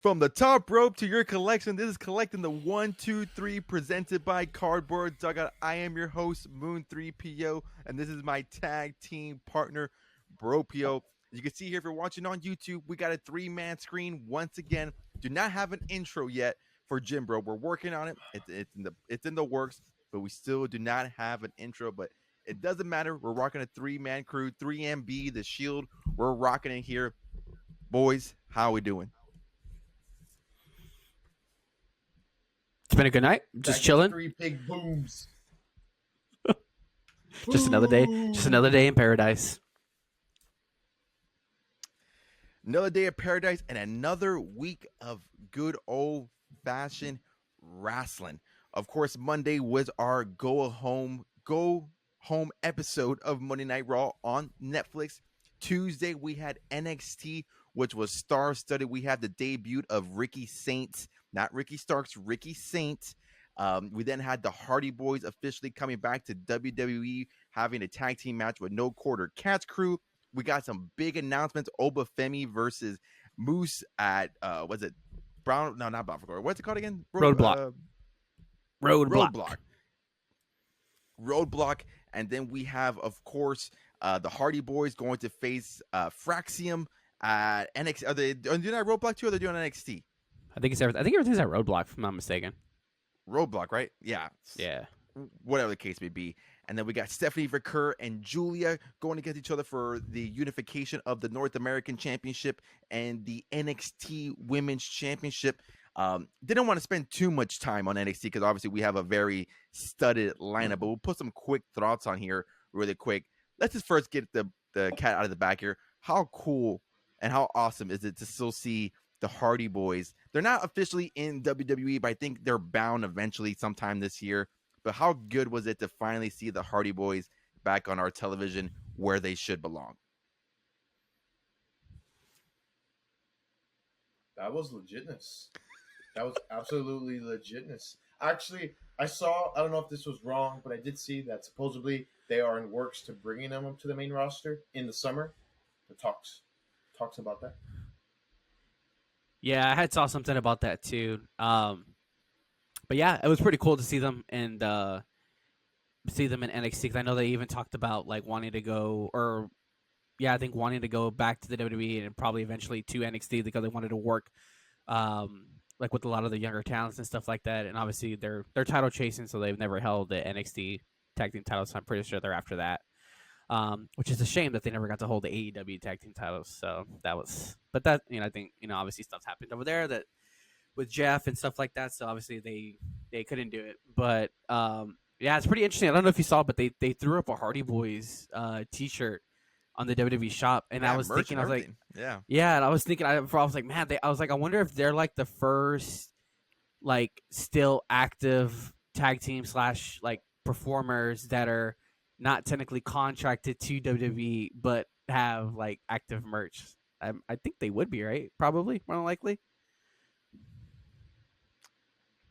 From the top rope to your collection, this is Collecting the 1, 2, 3 presented by Cardboard Dugout. I am your host, Moon3PO, and this is my tag team partner, Bropio. You can see here if you're watching on YouTube, we got a 3-man screen once again. Do not have an intro yet for Jim Bro. We're working on it. It's in the works, but we still do not have an intro. But it doesn't matter. We're rocking a 3-man crew, 3MB, the Shield. We're rocking it here. Boys, how we doing? It's been a good night. Just chilling. 3 big booms. Just another day. Just another day in paradise. Another day of paradise and another week of good old-fashioned wrestling. Of course, Monday was our go home episode of Monday Night Raw on Netflix. Tuesday, we had NXT, which was star-studded. We had the debut of Ricky Saints, not Ricky Starks, Ricky Saints. We then had the Hardy Boys officially coming back to WWE, having a tag team match with No Quarter Catch Crew. We got some big announcements. Obafemi versus Moose at, was it Brown? No, not Brown. What's it called again? Roadblock. Roadblock. And then we have, of course, the Hardy Boys going to face Fraxium at NXT. Are they doing that Roadblock too, or are they doing NXT? I think everything's at Roadblock, if I'm not mistaken. Roadblock, right? Yeah. Yeah. Whatever the case may be. And then we got Stephanie Vaquer and Julia going against each other for the unification of the North American Championship and the NXT Women's Championship. Didn't want to spend too much time on NXT because obviously we have a very studded lineup, but we'll put some quick thoughts on here really quick. Let's just first get the cat out of the bag here. How cool and how awesome is it to still see the Hardy Boys? They're not officially in WWE, but I think they're bound eventually sometime this year. But how good was it to finally see the Hardy Boys back on our television where they should belong? That was legitness. That was absolutely legitness. Actually, I don't know if this was wrong, but I did see that supposedly they are in works to bringing them up to the main roster in the summer. The talks about that. Yeah, I had saw something about that too. But yeah, it was pretty cool to see them and see them in NXT. Because I know they even talked about like wanting to go back to the WWE and probably eventually to NXT because they wanted to work like with a lot of the younger talents and stuff like that. And obviously they're title chasing, so they've never held the NXT tag team titles. So I'm pretty sure they're after that. Which is a shame that they never got to hold the AEW tag team titles. So that was, but that, I think, obviously stuff happened over there that with Jeff and stuff like that. So obviously they couldn't do it. But yeah, it's pretty interesting. I don't know if you saw, but they threw up a Hardy Boys t-shirt on the WWE shop, and I was thinking, I was like, and I was thinking, I was like, man, I wonder if they're like the first like still active tag team / like performers that are not technically contracted to WWE, but have like active merch. I think they would be, right? Probably, more than likely.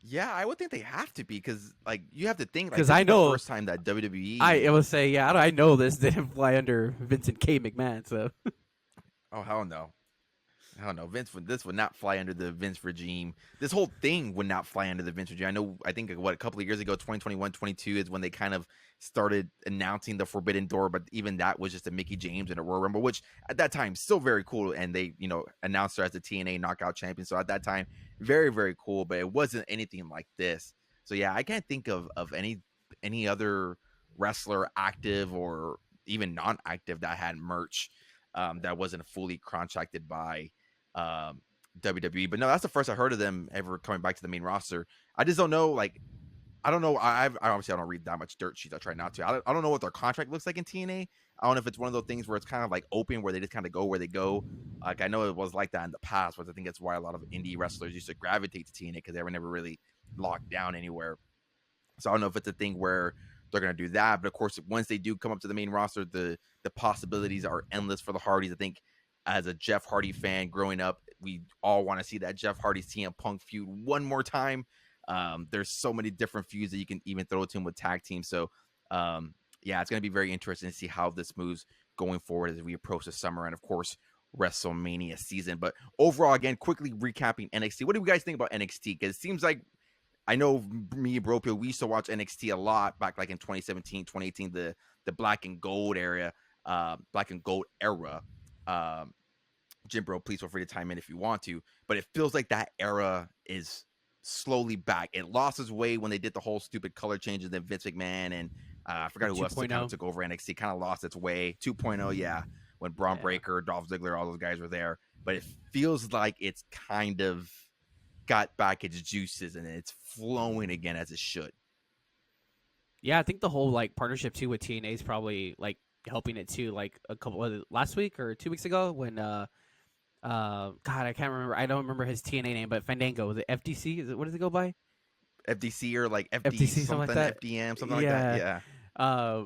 Yeah, I would think they have to be because, like, you have to think because I know the first time that WWE. I will say, yeah, I know this didn't fly under Vincent K. McMahon, so. Oh hell no. This would not fly under the Vince regime. This whole thing would not fly under the Vince regime. I think a couple of years ago, 2021, 22 is when they kind of started announcing the Forbidden Door, but even that was just a Mickey James and a Royal Rumble, which at that time still very cool. And they, announced her as the TNA Knockout Champion. So at that time, very, very cool, but it wasn't anything like this. So yeah, I can't think of any other wrestler active or even non-active that had merch that wasn't fully contracted by WWE. But no, that's the first I heard of them ever coming back to the main roster. I just don't know, like, I don't know. I obviously I don't read that much dirt sheets. I try not to. I don't know what their contract looks like in TNA. I don't know if it's one of those things where it's kind of like open, where they just kind of go where they go. Like, I know it was like that in the past, which I think that's why a lot of indie wrestlers used to gravitate to TNA because they were never really locked down anywhere. So I don't know if it's a thing where they're going to do that. But of course, once they do come up to the main roster, the possibilities are endless for the Hardys. I think as a Jeff Hardy fan growing up, we all want to see that Jeff Hardy CM Punk feud one more time. There's so many different feuds that you can even throw to him with tag teams. So yeah, it's going to be very interesting to see how this moves going forward as we approach the summer. And of course, WrestleMania season. But overall, again, quickly recapping NXT. What do you guys think about NXT? Because it seems like I know me and Bropio, we used to watch NXT a lot back like in 2017, 2018, the black and gold black and gold era. Jim Bro, please feel free to chime in if you want to. But it feels like that era is slowly back. It lost its way when they did the whole stupid color changes. Then Vince McMahon and I forgot who else kind of took over NXT. Kind of lost its way. 2.0, yeah, when Braun Breaker, Dolph Ziggler, all those guys were there. But it feels like it's kind of got back its juices and it's flowing again as it should. Yeah, I think the whole like partnership too with TNA is probably like helping it too. Like last week or 2 weeks ago when God, I can't remember. I don't remember his TNA name, but Fandango, the FDC. What does it go by? FDC or like FDC, something like that. FDM, something like that. Yeah.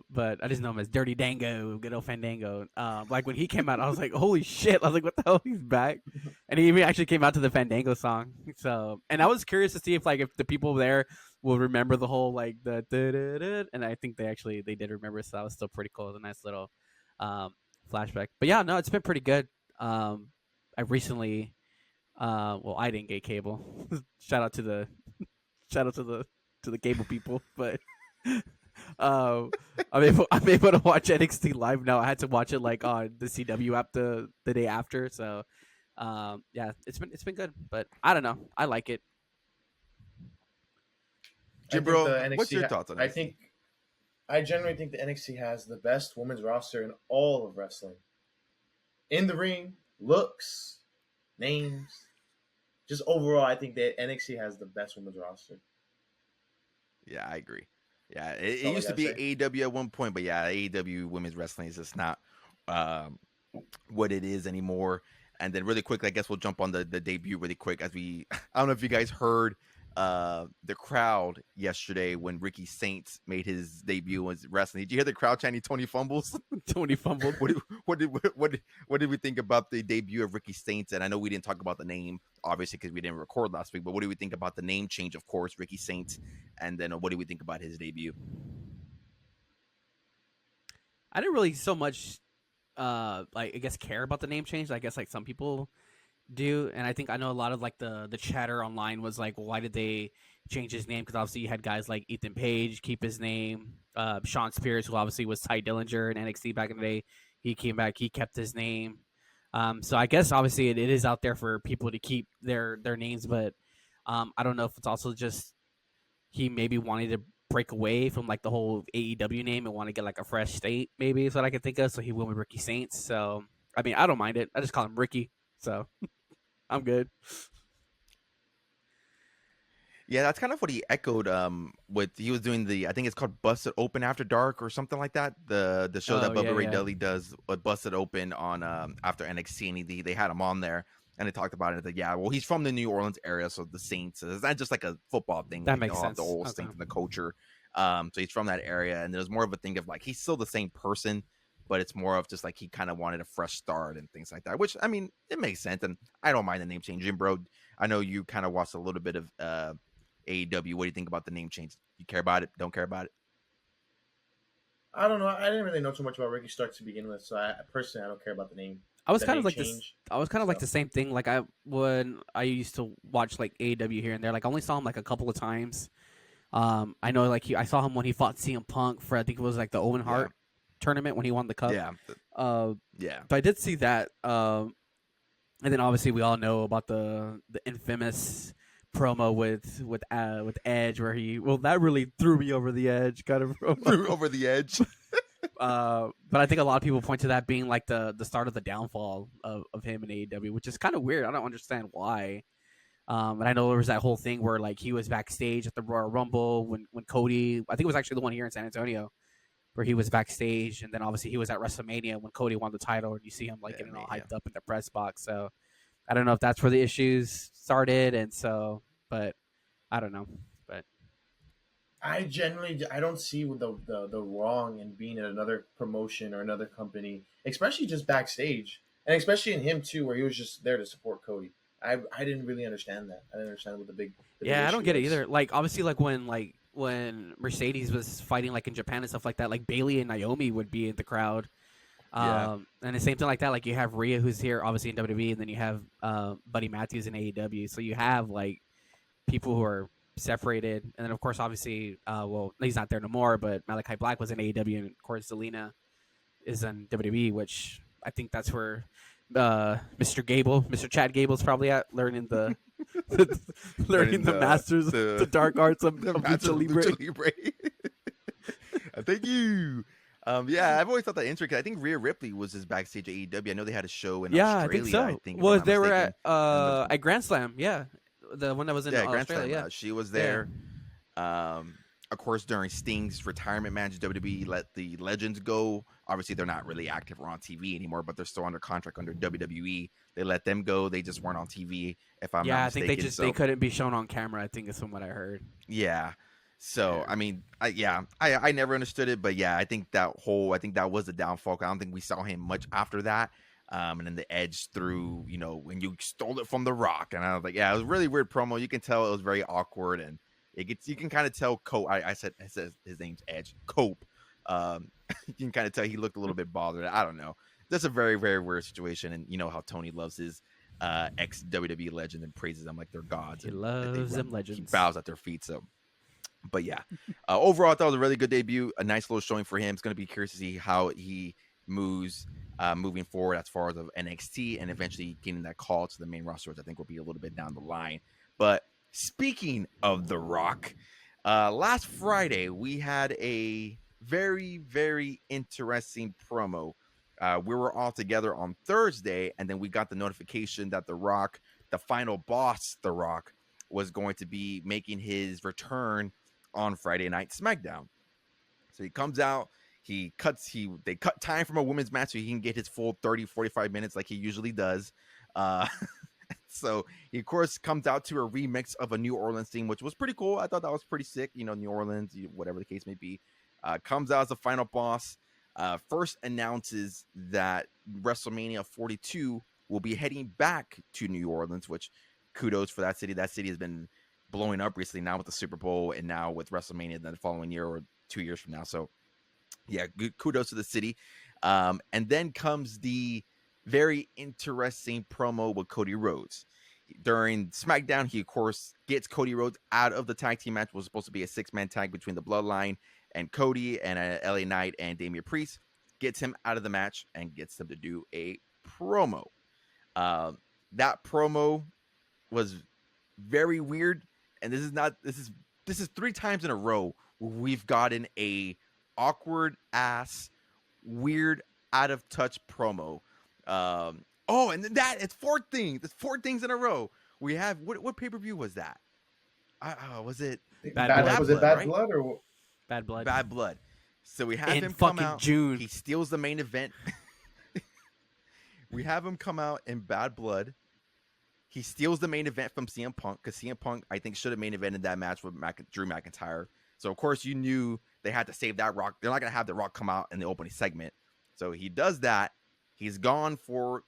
But I just know him as Dirty Dango, good old Fandango. Like when he came out, I was like, holy shit! I was like, what the hell? He's back, and he even actually came out to the Fandango song. So, and I was curious to see if the people there will remember the whole like the da-da-da, and I think they did remember. So that was still pretty cool. It was a nice little flashback. But yeah, no, it's been pretty good. I recently, I didn't get cable. shout out to the cable people, but I'm able to watch NXT live now. I had to watch it like on the CW app the day after. So, yeah, it's been good, but I don't know. I like it. Jim Bro, what's your thoughts on NXT? I generally think the NXT has the best women's roster in all of wrestling. In the ring, looks, names, just overall, I think that NXT has the best women's roster. Yeah, I agree. Yeah, it used to be AEW at one point, but yeah, AEW women's wrestling is just not what it is anymore. And then really quick, I guess we'll jump on the debut really quick as I don't know if you guys heard the crowd yesterday when Ricky Saints made his debut in wrestling. Did you hear the crowd chanting Tony Fumbles? Tony Fumbles. What did we think about the debut of Ricky Saints? And I know we didn't talk about the name, obviously, because we didn't record last week, but what do we think about the name change, of course, Ricky Saints? And then what do we think about his debut? I didn't really so much I guess care about the name change. I guess like some people do, and I know a lot of like the chatter online was like, well, why did they change his name? Because obviously you had guys like Ethan Page keep his name, Sean Spears, who obviously was Ty Dillinger in NXT back in the day, he came back, he kept his name. So I guess obviously it is out there for people to keep their names, but I don't know if it's also just he maybe wanted to break away from like the whole AEW name and want to get like a fresh state, maybe is what I can think of. So he went with Ricky Saints. So I mean, I don't mind it. I just call him Ricky. So I'm good. Yeah, that's kind of what he echoed he was doing I think it's called Busted Open After Dark or something like that. The show that Bubba Ray Dudley does, Busted Open on after NXT, and they had him on there and they talked about it. That well, he's from the New Orleans area, so the Saints, it's not just like a football thing. That makes sense. The whole Saints and the culture. So he's from that area, and there's more of a thing of like he's still the same person, but it's more of just like he kind of wanted a fresh start and things like that, which I mean, it makes sense, and I don't mind the name change. Jim Bro, I know you kind of watched a little bit of AEW. What do you think about the name change? You care about it? Don't care about it? I don't know. I didn't really know too much about Ricky Starks to begin with, so I don't care about the name. I was kind of like this. I was kind of like the same thing. Like when I used to watch like AEW here and there. Like I only saw him like a couple of times. I know like I saw him when he fought CM Punk for I think it was like the Owen Hart tournament when he won the cup. Yeah. So I did see that. And then obviously we all know about the infamous promo with Edge where that really threw me over the edge. Kind of threw over the edge. But I think a lot of people point to that being like the start of the downfall of him in AEW, which is kind of weird. I don't understand why. And I know there was that whole thing where like he was backstage at the Royal Rumble when Cody, I think it was actually the one here in San Antonio, where he was backstage, and then obviously he was at WrestleMania when Cody won the title, and you see him like getting all hyped up in the press box. So I don't know if that's where the issues started, and so, but I don't know. But I don't see the wrong in being at another promotion or another company, especially just backstage, and especially in him too, where he was just there to support Cody. I didn't really understand that. I didn't understand what the big I don't get it either. Like obviously, like when Mercedes was fighting like in Japan and stuff like that, like Bayley and Naomi would be in the crowd. Yeah. And the same thing like that. Like you have Rhea, who's here obviously in WWE, and then you have Buddy Matthews in AEW. So you have like people who are separated, and then of course, obviously, well, he's not there no more. But Malachi Black was in AEW, and of course, Zelina is in WWE, which I think that's where Mr. Chad Gable's probably at, learning the learning the masters, the dark arts of master Lucha of Libre. Lucha Libre. Thank you. Yeah, I've always thought that interesting. I think Rhea Ripley was just backstage at AEW. I know they had a show in Yeah, Australia. I think so. I think, if Well, I'm not they were mistaken. at Grand Slam. Yeah, the one that was in Yeah, Grand Australia. Slam. Yeah, She was Yeah. there. Of course, during Sting's retirement match, WWE let the legends go. Obviously, they're not really active or on TV anymore, but they're still under contract under WWE. They let them go. They just weren't on TV, if I'm not I mistaken. think they couldn't be shown on camera. I think is from what I heard. Yeah. So Yeah. I mean, I never understood it, but yeah, I think that was the downfall. I don't think we saw him much after that. And then the Edge through, when you stole it from The Rock, and I was like, yeah, it was a really weird promo. You can tell it was very awkward, and you can kind of tell Cope. I said his name's Edge, Cope. You can kind of tell he looked a little bit bothered. I don't know. That's a very, very weird situation, and you know how Tony loves his ex WWE legend and praises them like they're gods. He and loves them He legends. bows at their feet. So. But yeah, overall, I thought it was a really good debut. A nice little showing for him. It's going to be curious to see how he moves moving forward as far as of NXT and eventually getting that call to the main roster, which I think will be a little bit down the line. But speaking of The Rock, last Friday we had a very, very interesting promo. We were all together on Thursday, and then we got the notification that The Rock, the final boss, The Rock, was going to be making his return on Friday Night SmackDown. So he comes out, they cut time from a women's match so he can get his full 30-45 minutes like he usually does. So he of course comes out to a remix of a New Orleans theme, which was pretty cool. I thought that was pretty sick. New Orleans, whatever the case may be. Comes out as the final boss. First announces that WrestleMania 42 will be heading back to New Orleans, which kudos for that city. That city has been blowing up recently, now with the Super Bowl and now with WrestleMania the following year or 2 years from now. So yeah, good kudos to the city. And then comes the very interesting promo with Cody Rhodes. During SmackDown, he of course gets Cody Rhodes out of the tag team match. It was supposed to be a 6-man tag between the Bloodline and Cody and LA Knight and Damian Priest. Gets him out of the match and gets them to do a promo. That promo was very weird, and this is 3 times in a row where we've gotten a awkward ass, weird, out of touch promo. And that it's 4 things. It's 4 things in a row. We have what pay-per-view was that? Was it Bad Blood? Was it Bad right? Blood or Bad Blood. Bad Blood. So we have in him come fucking out. June. He steals the main event. We have him come out in Bad Blood. He steals the main event from CM Punk because CM Punk, I think, should have main evented that match with Drew McIntyre. So, of course, you knew they had to save that Rock. They're not going to have the Rock come out in the opening segment. So he does that. He's gone for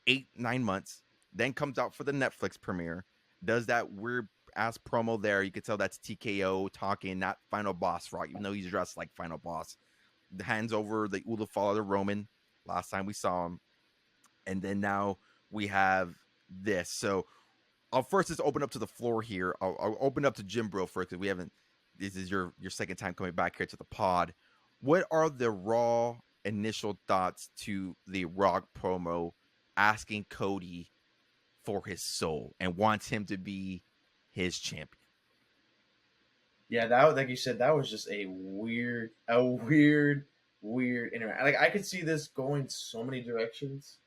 8-9 months. Then comes out for the Netflix premiere. Does that weird-ass promo there. You could tell that's TKO talking, not Final Boss Rock, even though he's dressed like Final Boss. Hands over the Ula Fala to Roman last time we saw him. And then now we have this. So I'll first just open up to the floor here. I'll open up to Jim Bro first because we haven't. This is your second time coming back here to the pod. What are the raw initial thoughts to the Rock promo asking Cody for his soul and wants him to be his champion? Yeah, that, like you said, that was just a weird interaction. Like I could see this going so many directions.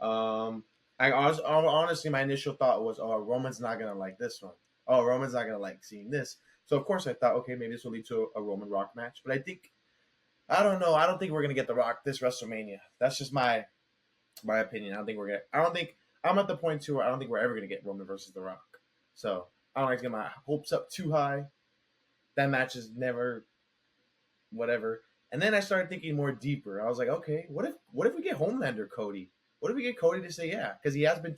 Honestly, my initial thought was, oh, Roman's not gonna like this one. Oh, Roman's not gonna like seeing this. So of course I thought, okay, maybe this will lead to a Roman Rock match. But I don't know. I don't think we're gonna get the Rock this WrestleMania. That's just my opinion. I'm at the point too where I don't think we're ever gonna get Roman versus the Rock. So I don't like to get my hopes up too high. That match is never whatever. And then I started thinking more deeper. I was like, okay, what if we get Homelander Cody? What if we get Cody to say yeah? Because he has been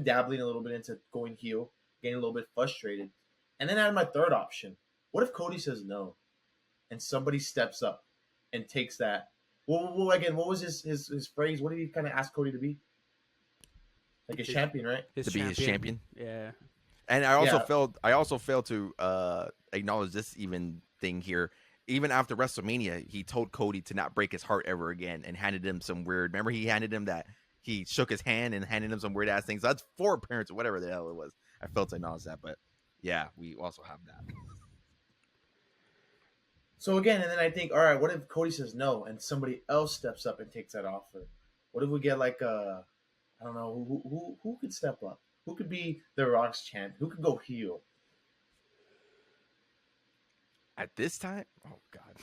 dabbling a little bit into going heel, getting a little bit frustrated. And then I had my third option. What if Cody says no, and somebody steps up and takes that Well, again, what was his phrase? What did he kind of ask Cody to be? Like his His- champion, right? To be his champion. Yeah. And Yeah. I also failed to acknowledge this even thing here. Even after WrestleMania, he told Cody to not break his heart ever again, and handed him some weird. Remember, he handed him that he shook his hand and handed him some weird ass things. That's 4 appearance or whatever the hell it was. I failed to acknowledge that, but yeah, we also have that. So again, and then I think, all right, what if Cody says no and somebody else steps up and takes that offer? What if we get like I don't know, who could step up? Who could be the Rock's champ? Who could go heel? At this time, oh god,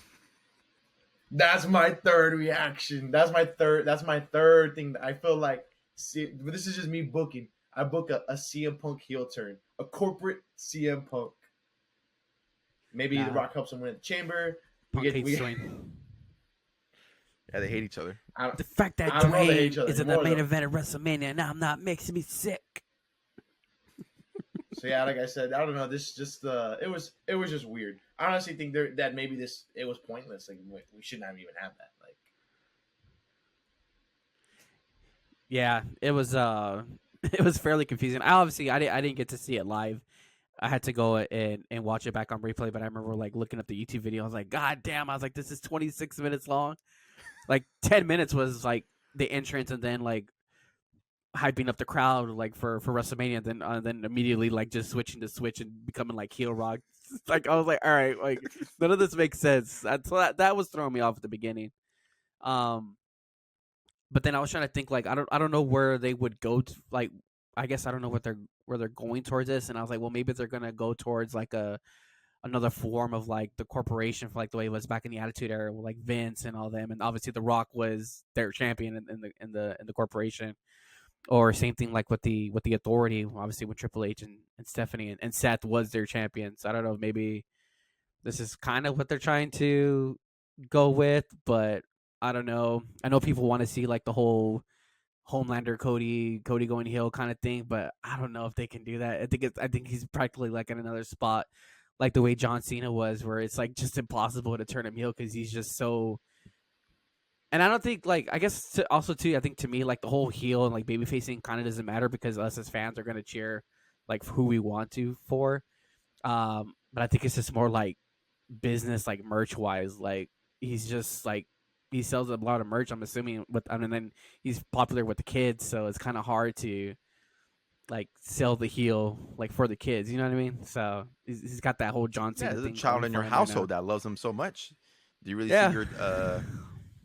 That's my third reaction. That's my third thing that I feel like. See, but this is just me booking. I book a CM Punk heel turn, a corporate CM Punk. Maybe The Nah. Rock helps him win the chamber. Punk hates Dwayne. yeah, they hate each other. The fact that I don't know they hate each Dwayne other is in the anymore, main though. event of WrestleMania now, I'm not makes me sick. So yeah, like I said, I don't know. This just it was just weird. I honestly think that maybe it was pointless. Like we should not even have that. Like Yeah, it was it was fairly confusing. I didn't get to see it live. I had to go and watch it back on replay, but I remember like looking up the YouTube video. I was like, God damn, I was like, this is 26 minutes long. Like 10 minutes was like the entrance and then like hyping up the crowd like for WrestleMania, and then immediately like just switching to Switch and becoming like heel Rock. Like I was like, all right, like none of this makes sense. That was throwing me off at the beginning. But then I was trying to think like I don't know where they would go to, like I guess I don't know where they're going towards this, and I was like, well, maybe they're gonna go towards like another form of like the corporation for like the way it was back in the Attitude Era with like Vince and all them, and obviously The Rock was their champion in the corporation. Or same thing like with the Authority, obviously with Triple H and Stephanie and Seth was their champion. So I don't know, maybe this is kind of what they're trying to go with, but I don't know. I know people want to see like the whole Homelander Cody going heel kind of thing, but I don't know if they can do that. I think he's practically like in another spot, like the way John Cena was, where it's like just impossible to turn him heel because he's just so. And I don't think like I guess also too I think to me like the whole heel and like baby facing kind of doesn't matter because us as fans are gonna cheer like who we want to for. But I think it's just more like business like merch wise. Like he's just like he sells a lot of merch. I'm assuming with and then he's popular with the kids, so it's kind of hard to like sell the heel like for the kids. You know what I mean? So he's got that whole John Yeah, Cena there's a thing. child going in your for him right now. household that loves him so much. Do you really Yeah. see your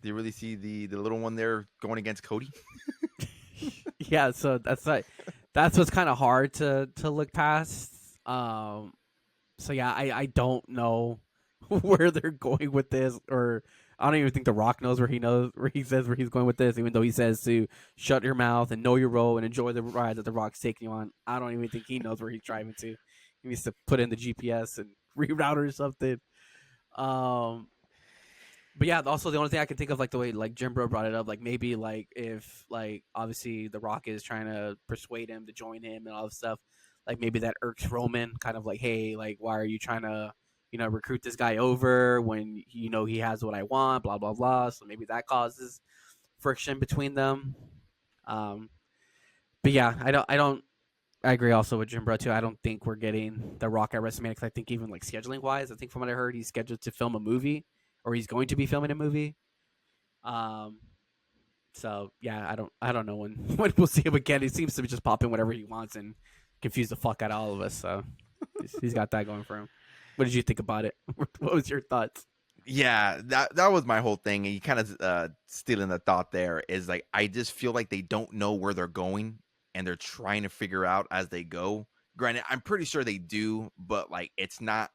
do you really see the little one there going against Cody? Yeah, so that's what's kind of hard to look past. So yeah, I don't know where they're going with this, or I don't even think The Rock knows where he says where he's going with this, even though he says to shut your mouth and know your role and enjoy the ride that The Rock's taking you on. I don't even think he knows where he's driving to. He needs to put in the GPS and reroute or something. But yeah, also the only thing I can think of, like the way like Jim Bro brought it up, like maybe like if like obviously The Rock is trying to persuade him to join him and all this stuff, like maybe that irks Roman, kind of like, hey, like why are you trying to recruit this guy over when he has what I want, blah blah blah. So maybe that causes friction between them. But yeah, I agree also with Jim Bro too. I don't think we're getting The Rock at WrestleMania because I think even like scheduling wise, I think from what I heard, he's scheduled to film a movie or he's going to be filming a movie. So yeah, I don't know when when we'll see him again. He seems to be just popping whatever he wants and confuse the fuck out of all of us. So he's got that going for him. What did you think about it? What was your thoughts? Yeah, that was my whole thing. And you kind of stealing the thought there is like I just feel like they don't know where they're going and they're trying to figure out as they go. Granted, I'm pretty sure they do, but like it's not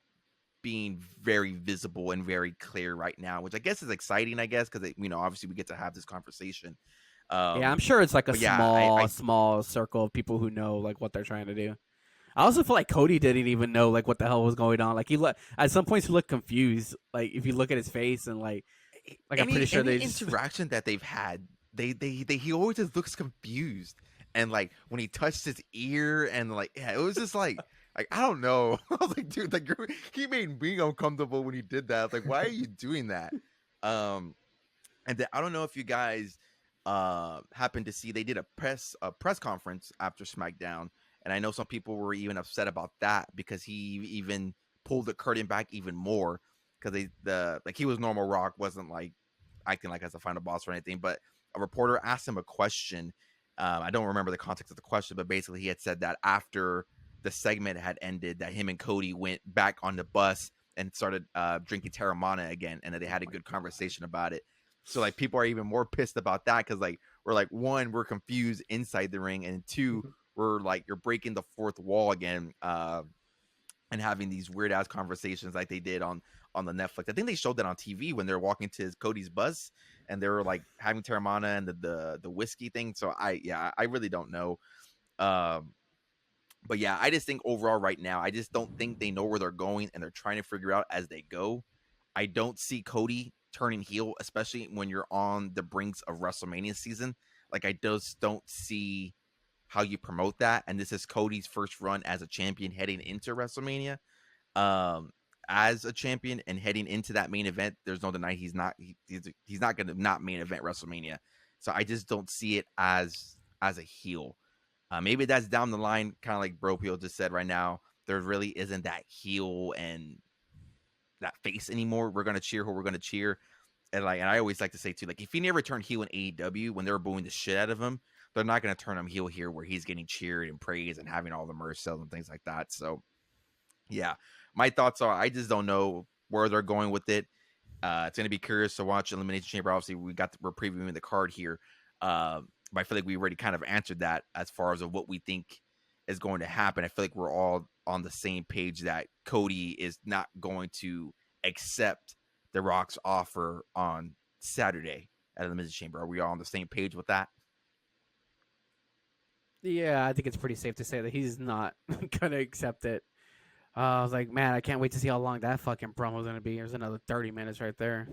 being very visible and very clear right now, which I guess is exciting. I guess because obviously we get to have this conversation. Yeah, I'm sure it's like a but yeah, small circle of people who know like what they're trying to do. I also feel like Cody didn't even know like what the hell was going on. Like at some points he looked confused. Like if you look at his face and like I'm pretty sure any they just... interaction that they've had, he always just looks confused. And like when he touched his ear and like it was just like I don't know. I was like, dude, he made me uncomfortable when he did that. I was like, why are you doing that? And then I don't know if you guys happened to see they did a press conference after SmackDown, and I know some people were even upset about that because he even pulled the curtain back even more because he was normal Rock, wasn't like acting like as a final boss or anything, but a reporter asked him a question. I don't remember the context of the question, but basically he had said that after the segment had ended, that him and Cody went back on the bus and started drinking Terramana again, and that they had a good conversation about it. So like people are even more pissed about that because like we're like, one, we're confused inside the ring, and two, we're like, you're breaking the fourth wall again, and having these weird ass conversations like they did on the Netflix. I think they showed that on TV when they're walking to Cody's bus and they were like having Terramana and the whiskey thing. So I really don't know. Um, but yeah, I just think overall right now, I just don't think they know where they're going and they're trying to figure out as they go. I don't see Cody turning heel, especially when you're on the brinks of WrestleMania season. Like I just don't see how you promote that. And this is Cody's first run as a champion heading into WrestleMania. Um, as a champion and heading into that main event, there's no denying he's not going to not main event WrestleMania. So I just don't see it as a heel. Maybe that's down the line, kind of like Bropio just said right now. There really isn't that heel and that face anymore. We're gonna cheer who we're gonna cheer, and I always like to say too, like if he never turned heel in AEW when they were booing the shit out of him, they're not gonna turn him heel here where he's getting cheered and praised and having all the merch sales and things like that. So yeah, my thoughts are I just don't know where they're going with it. It's gonna be curious to watch Elimination Chamber. Obviously, we're previewing the card here. But I feel like we already kind of answered that as far as what we think is going to happen. I feel like we're all on the same page that Cody is not going to accept The Rock's offer on Saturday at Elimination Chamber. Are we all on the same page with that? Yeah, I think it's pretty safe to say that he's not gonna accept it. I was like, man, I can't wait to see how long that fucking promo is gonna be. There's another 30 minutes right there.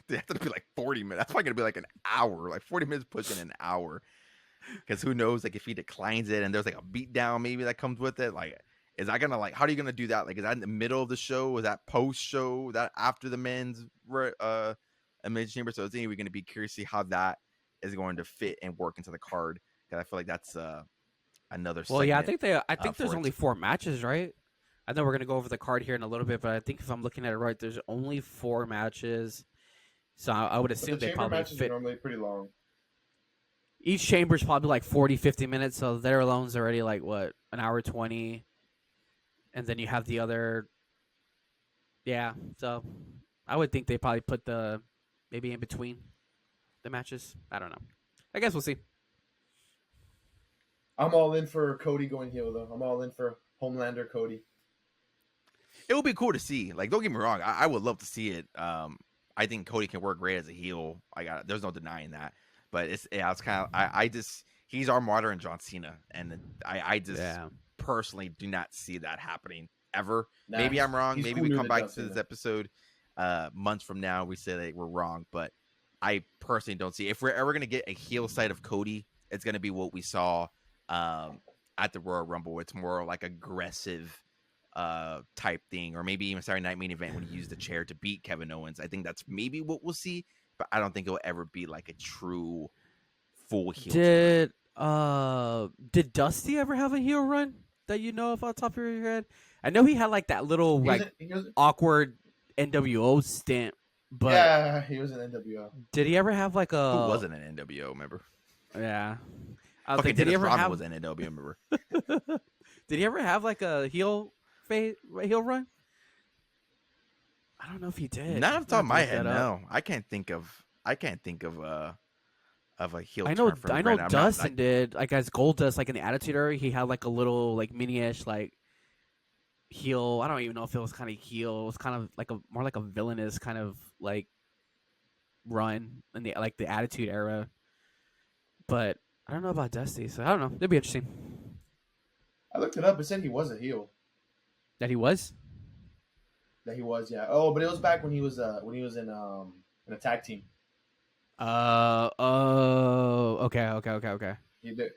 They have to be like 40 minutes. That's probably gonna be like an hour, like 40 minutes pushing an hour. Because who knows, like if he declines it and there's like a beatdown maybe that comes with it, like is that gonna like how are you gonna do that? Like is that in the middle of the show? Is that post show? Is that after the men's Elimination Chamber? So it's anyway gonna be curious to see how that is going to fit and work into the card. Because I feel like that's another. Well, yeah, I segment, think there's only 4 matches, right? I know we're gonna go over the card here in a little bit, but I think if I'm looking at it right, there's only 4 matches. So I would assume the they probably matches fit. are normally pretty long. Each chamber's probably like 40, 50 minutes, so there alone's already like what, an hour 20, and then you have the other. Yeah, so I would think they probably put the maybe in between the matches. I don't know. I guess we'll see. I'm all in for Cody going heel though. I'm all in for Homelander Cody. It would be cool to see. Like, don't get me wrong, I would love to see it. I think Cody can work great as a heel. There's no denying that. But it's kind of I just he's our modern John Cena, and I just personally do not see that happening ever. Nah, maybe I'm wrong. Maybe we come back to this episode months from now. We say that we're wrong, but I personally don't see. If we're ever gonna get a heel side of Cody, it's gonna be what we saw at the Royal Rumble. It's more like aggressive type thing, or maybe even Saturday Night Main Event when he used the chair to beat Kevin Owens. I think that's maybe what we'll see, but I don't think it'll ever be like a true full heel. Did Dusty ever have a heel run that you know of on top of your head? I know he had like that little awkward NWO stint, but yeah, he was an NWO. Did he ever have like a? Who wasn't an NWO member? Yeah. Okay, did he ever have was an NWO member? Did he ever have like a heel run? I don't know if he did. Not off the top of my head, no. I can't think of a heel. I know Dustin did, like as Goldust, like in the Attitude Era, he had like a little like mini-ish like heel. I don't even know if it was kind of heel. It was kind of like more like a villainous kind of like run in the Attitude Era. But I don't know about Dusty, so I don't know. It'd be interesting. I looked it up. It said he was a heel. That he was? That he was, yeah. Oh, but it was back when he was in a tag team. Okay.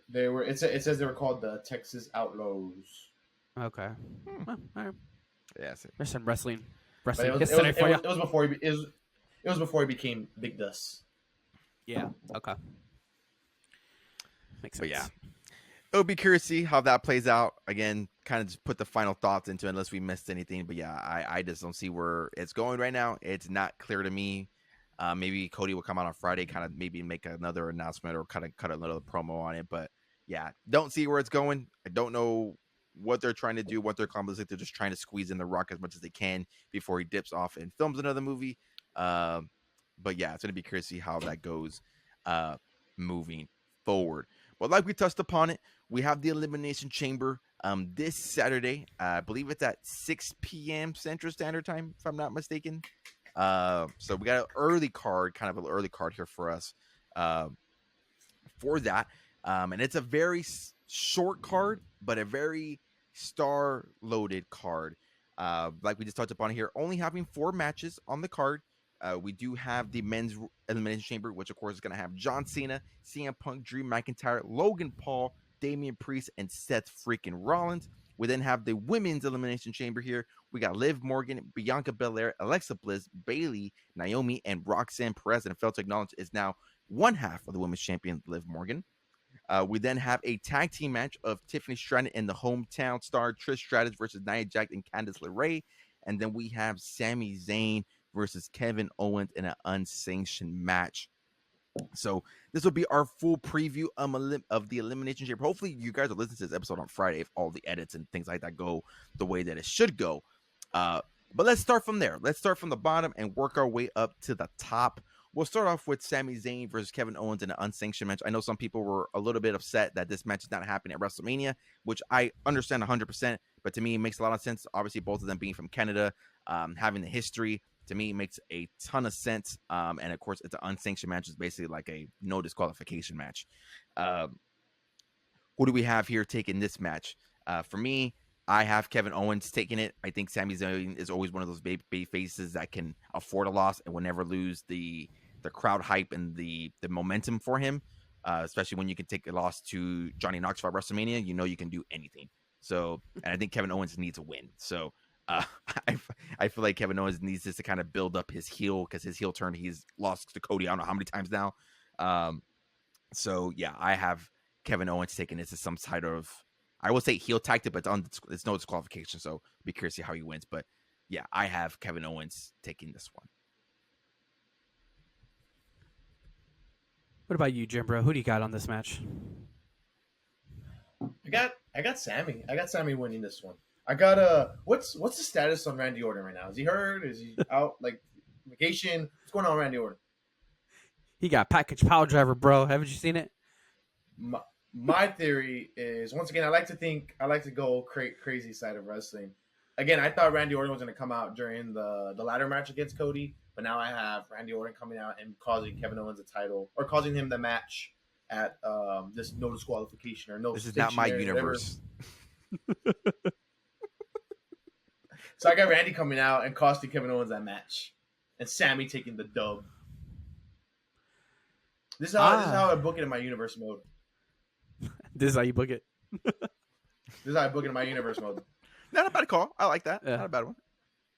They were. It says they were called the Texas Outlaws. Okay. Well, all right. Yeah. There's some wrestling it was history for you. It was before he. It was before he became Big Dust. Yeah. Okay. Makes But sense. yeah, it'll be curious to see how that plays out. Again, kind of just put the final thoughts into it unless we missed anything. But yeah, I just don't see where it's going right now. It's not clear to me. Maybe Cody will come out on Friday, kind of maybe make another announcement or kind of cut another promo on it. But yeah, don't see where it's going. I don't know what they're trying to do, what their combos like. They're just trying to squeeze in the Rock as much as they can before he dips off and films another movie. But yeah, it's going to be curious to see how that goes moving forward. But like we touched upon it, we have the Elimination Chamber this Saturday. I believe it's at 6 p.m. Central Standard Time, if I'm not mistaken. So we got an early card, kind of an early card here for us for that. And it's a very short card, but a very star-loaded card. Like we just touched upon here, only having 4 matches on the card. We do have the men's Elimination Chamber, which of course is going to have John Cena, CM Punk, Drew McIntyre, Logan Paul, Damian Priest, and Seth freaking Rollins. We then have the women's Elimination Chamber here. We got Liv Morgan, Bianca Belair, Alexa Bliss, Bayley, Naomi, and Roxanne Perez. And failed to acknowledge is now one half of the women's champion, Liv Morgan. We then have a tag team match of Tiffany Stratton and the hometown star Trish Stratus versus Nia Jax and Candice LeRae. And then we have Sami Zayn versus Kevin Owens in an unsanctioned match. So this will be our full preview of the Elimination Chamber. Hopefully you guys are listening to this episode on Friday if all the edits and things like that go the way that it should go. But let's start from there. Let's start from the bottom and work our way up to the top. We'll start off with Sami Zayn versus Kevin Owens in an unsanctioned match. I know some people were a little bit upset that this match is not happening at WrestleMania, which I understand 100%, but to me, it makes a lot of sense. Obviously, both of them being from Canada, having the history, to me, makes a ton of sense. And of course, it's an unsanctioned match. It's basically like a no disqualification match. Who do we have here taking this match? For me, I have Kevin Owens taking it. I think Sami Zayn is always one of those baby faces that can afford a loss and will never lose the crowd hype and the momentum for him. Especially when you can take a loss to Johnny Knoxville at WrestleMania, you know you can do anything. So, and I think Kevin Owens needs a win. So, I feel like Kevin Owens needs this to kind of build up his heel because his heel turn he's lost to Cody I don't know how many times now. So yeah, I have Kevin Owens taking this as some side of, I will say heel tactic, but it's no disqualification. So be curious to see how he wins. But yeah, I have Kevin Owens taking this one. What about you, Jim Bro? Who do you got on this match? I got Sammy. I got Sammy winning this one. I got what's the status on Randy Orton right now? Is he hurt? Is he out like vacation? What's going on with Randy Orton? He got package power driver, bro. Haven't you seen it? My theory is, once again, I like to go crazy side of wrestling. Again, I thought Randy Orton was going to come out during the ladder match against Cody, but now I have Randy Orton coming out and causing Kevin Owens a title, or causing him the match at this no disqualification or no. This is not my universe. So I got Randy coming out and costing Kevin Owens that match, and Sammy taking the dub. This is how I book it in my universe mode. This is how you book it. This is how I book it in my universe mode. Not a bad call. I like that. Yeah. Not a bad one.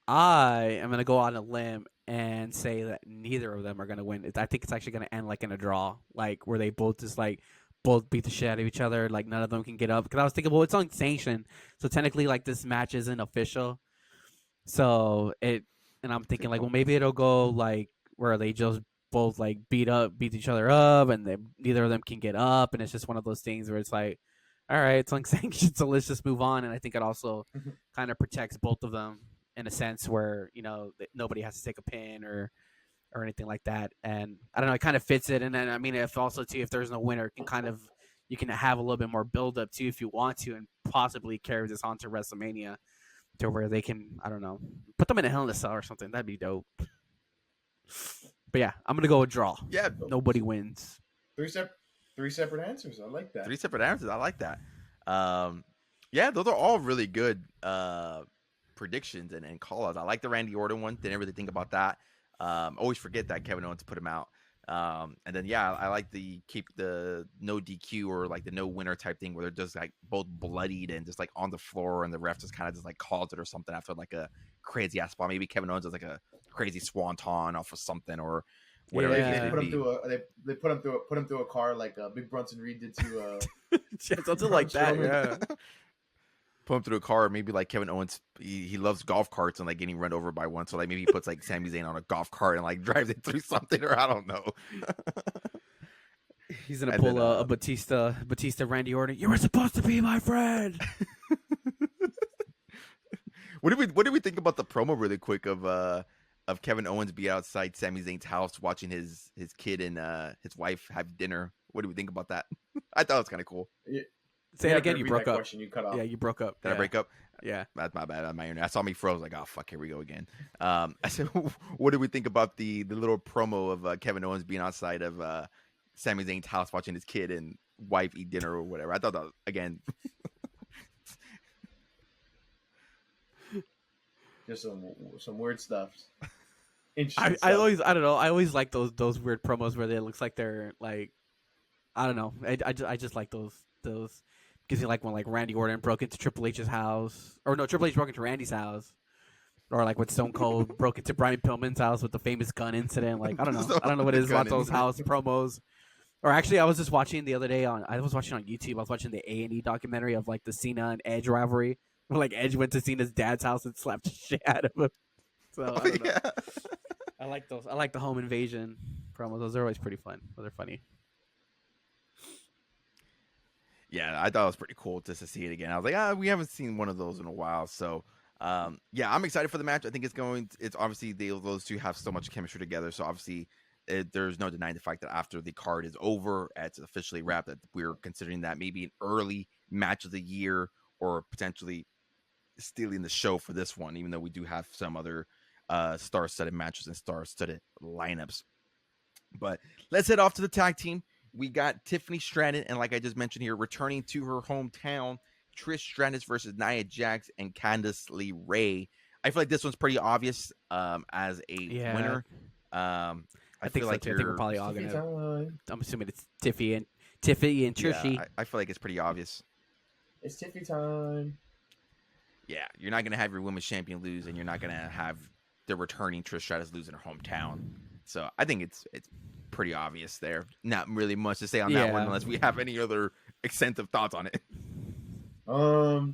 I am going to go on a limb and say that neither of them are going to win. I think it's actually going to end like in a draw, like where they both just like both beat the shit out of each other. Like none of them can get up. Because I was thinking, well, it's unsanctioned, so technically like this match isn't official. So and I'm thinking like, well, maybe it'll go like where they just both like beat each other up, and neither of them can get up, and it's just one of those things where it's like, all right, it's unsanctioned, so let's just move on. And I think it also kind of protects both of them in a sense where, you know, nobody has to take a pin or anything like that. And I don't know, it kind of fits it. And then I mean, if also too, if there's no winner, you can have a little bit more build up too if you want to, and possibly carry this on to WrestleMania to where they can, I don't know, put them in a Hell in a Cell or something. That'd be dope. But yeah, I'm gonna go a draw. Yeah, Nobody wins. Three separate answers. I like that. 3 separate answers. I like that. Yeah, those are all really good predictions and call-outs. I like the Randy Orton one. Didn't really think about that. Always forget that Kevin Owens put him out. And then yeah, I like the keep the no DQ or like the no winner type thing where they're just like both bloodied and just like on the floor, and the ref just kind of just like calls it or something after like a crazy ass spot. Maybe Kevin Owens does like a crazy swanton off of something or whatever Yeah. the They case put may him be. through they put him through a car like Big Bronson Reed did to Yeah, something like that. Strowman. Yeah. Put him through a car. Maybe like Kevin Owens, he loves golf carts and like getting run over by one. So like maybe he puts like Sami Zayn on a golf cart and like drives it through something, or I don't know. He's gonna And pull then, a Batista Randy Orton. You were supposed to be my friend. What did we think about the promo really quick of Kevin Owens be outside Sami Zayn's house watching his kid and his wife have dinner? What do we think about that? I thought it was kind of cool. Say it have again. to You read broke that up. question, you cut off. Yeah, you broke up. Did I break up? Yeah. That's my bad. My internet. I saw me froze. Like, oh fuck, here we go again. I said, what do we think about the little promo of Kevin Owens being outside of Sami Zayn's house watching his kid and wife eat dinner or whatever? I thought that again. Just some weird stuff. I Interesting stuff. I don't know. I always like those weird promos where it looks like they're like, I don't know. I just like those because you like when like Randy Orton broke into Triple H's house, or no, Triple H broke into Randy's house, or like when Stone Cold broke into Brian Pillman's house with the famous gun incident. Like I don't know what it is about those house promos. Or actually, I was just watching the other day on YouTube. I was watching the A&E documentary of like the Cena and Edge rivalry, where like Edge went to Cena's dad's house and slapped the shit out of him. So I don't know. Yeah. I like those. I like the home invasion promos. Those are always pretty fun. Those are funny. Yeah, I thought it was pretty cool just to see it again. I was like, we haven't seen one of those in a while. So, yeah, I'm excited for the match. I think it's obviously those two have so much chemistry together. So obviously, there's no denying the fact that after the card is over, it's officially wrapped, that we're considering that maybe an early match of the year or potentially stealing the show for this one, even though we do have some other star-studded matches and star-studded lineups. But let's head off to the tag team. We got Tiffany Stratton, and like I just mentioned here, returning to her hometown, Trish Stratus versus Nia Jax and Candice LeRae. I feel like this one's pretty obvious as a winner. I think feel so like too. I think we're probably all Tiffy gonna. time. I'm assuming it's Tiffy and Trishy. Yeah, I feel like it's pretty obvious. It's Tiffy time. Yeah, you're not gonna have your women's champion lose, and you're not gonna have the returning Trish Stratus lose in her hometown. So I think it's pretty obvious there. Not really much to say on that one, unless we have any other extensive thoughts on it. I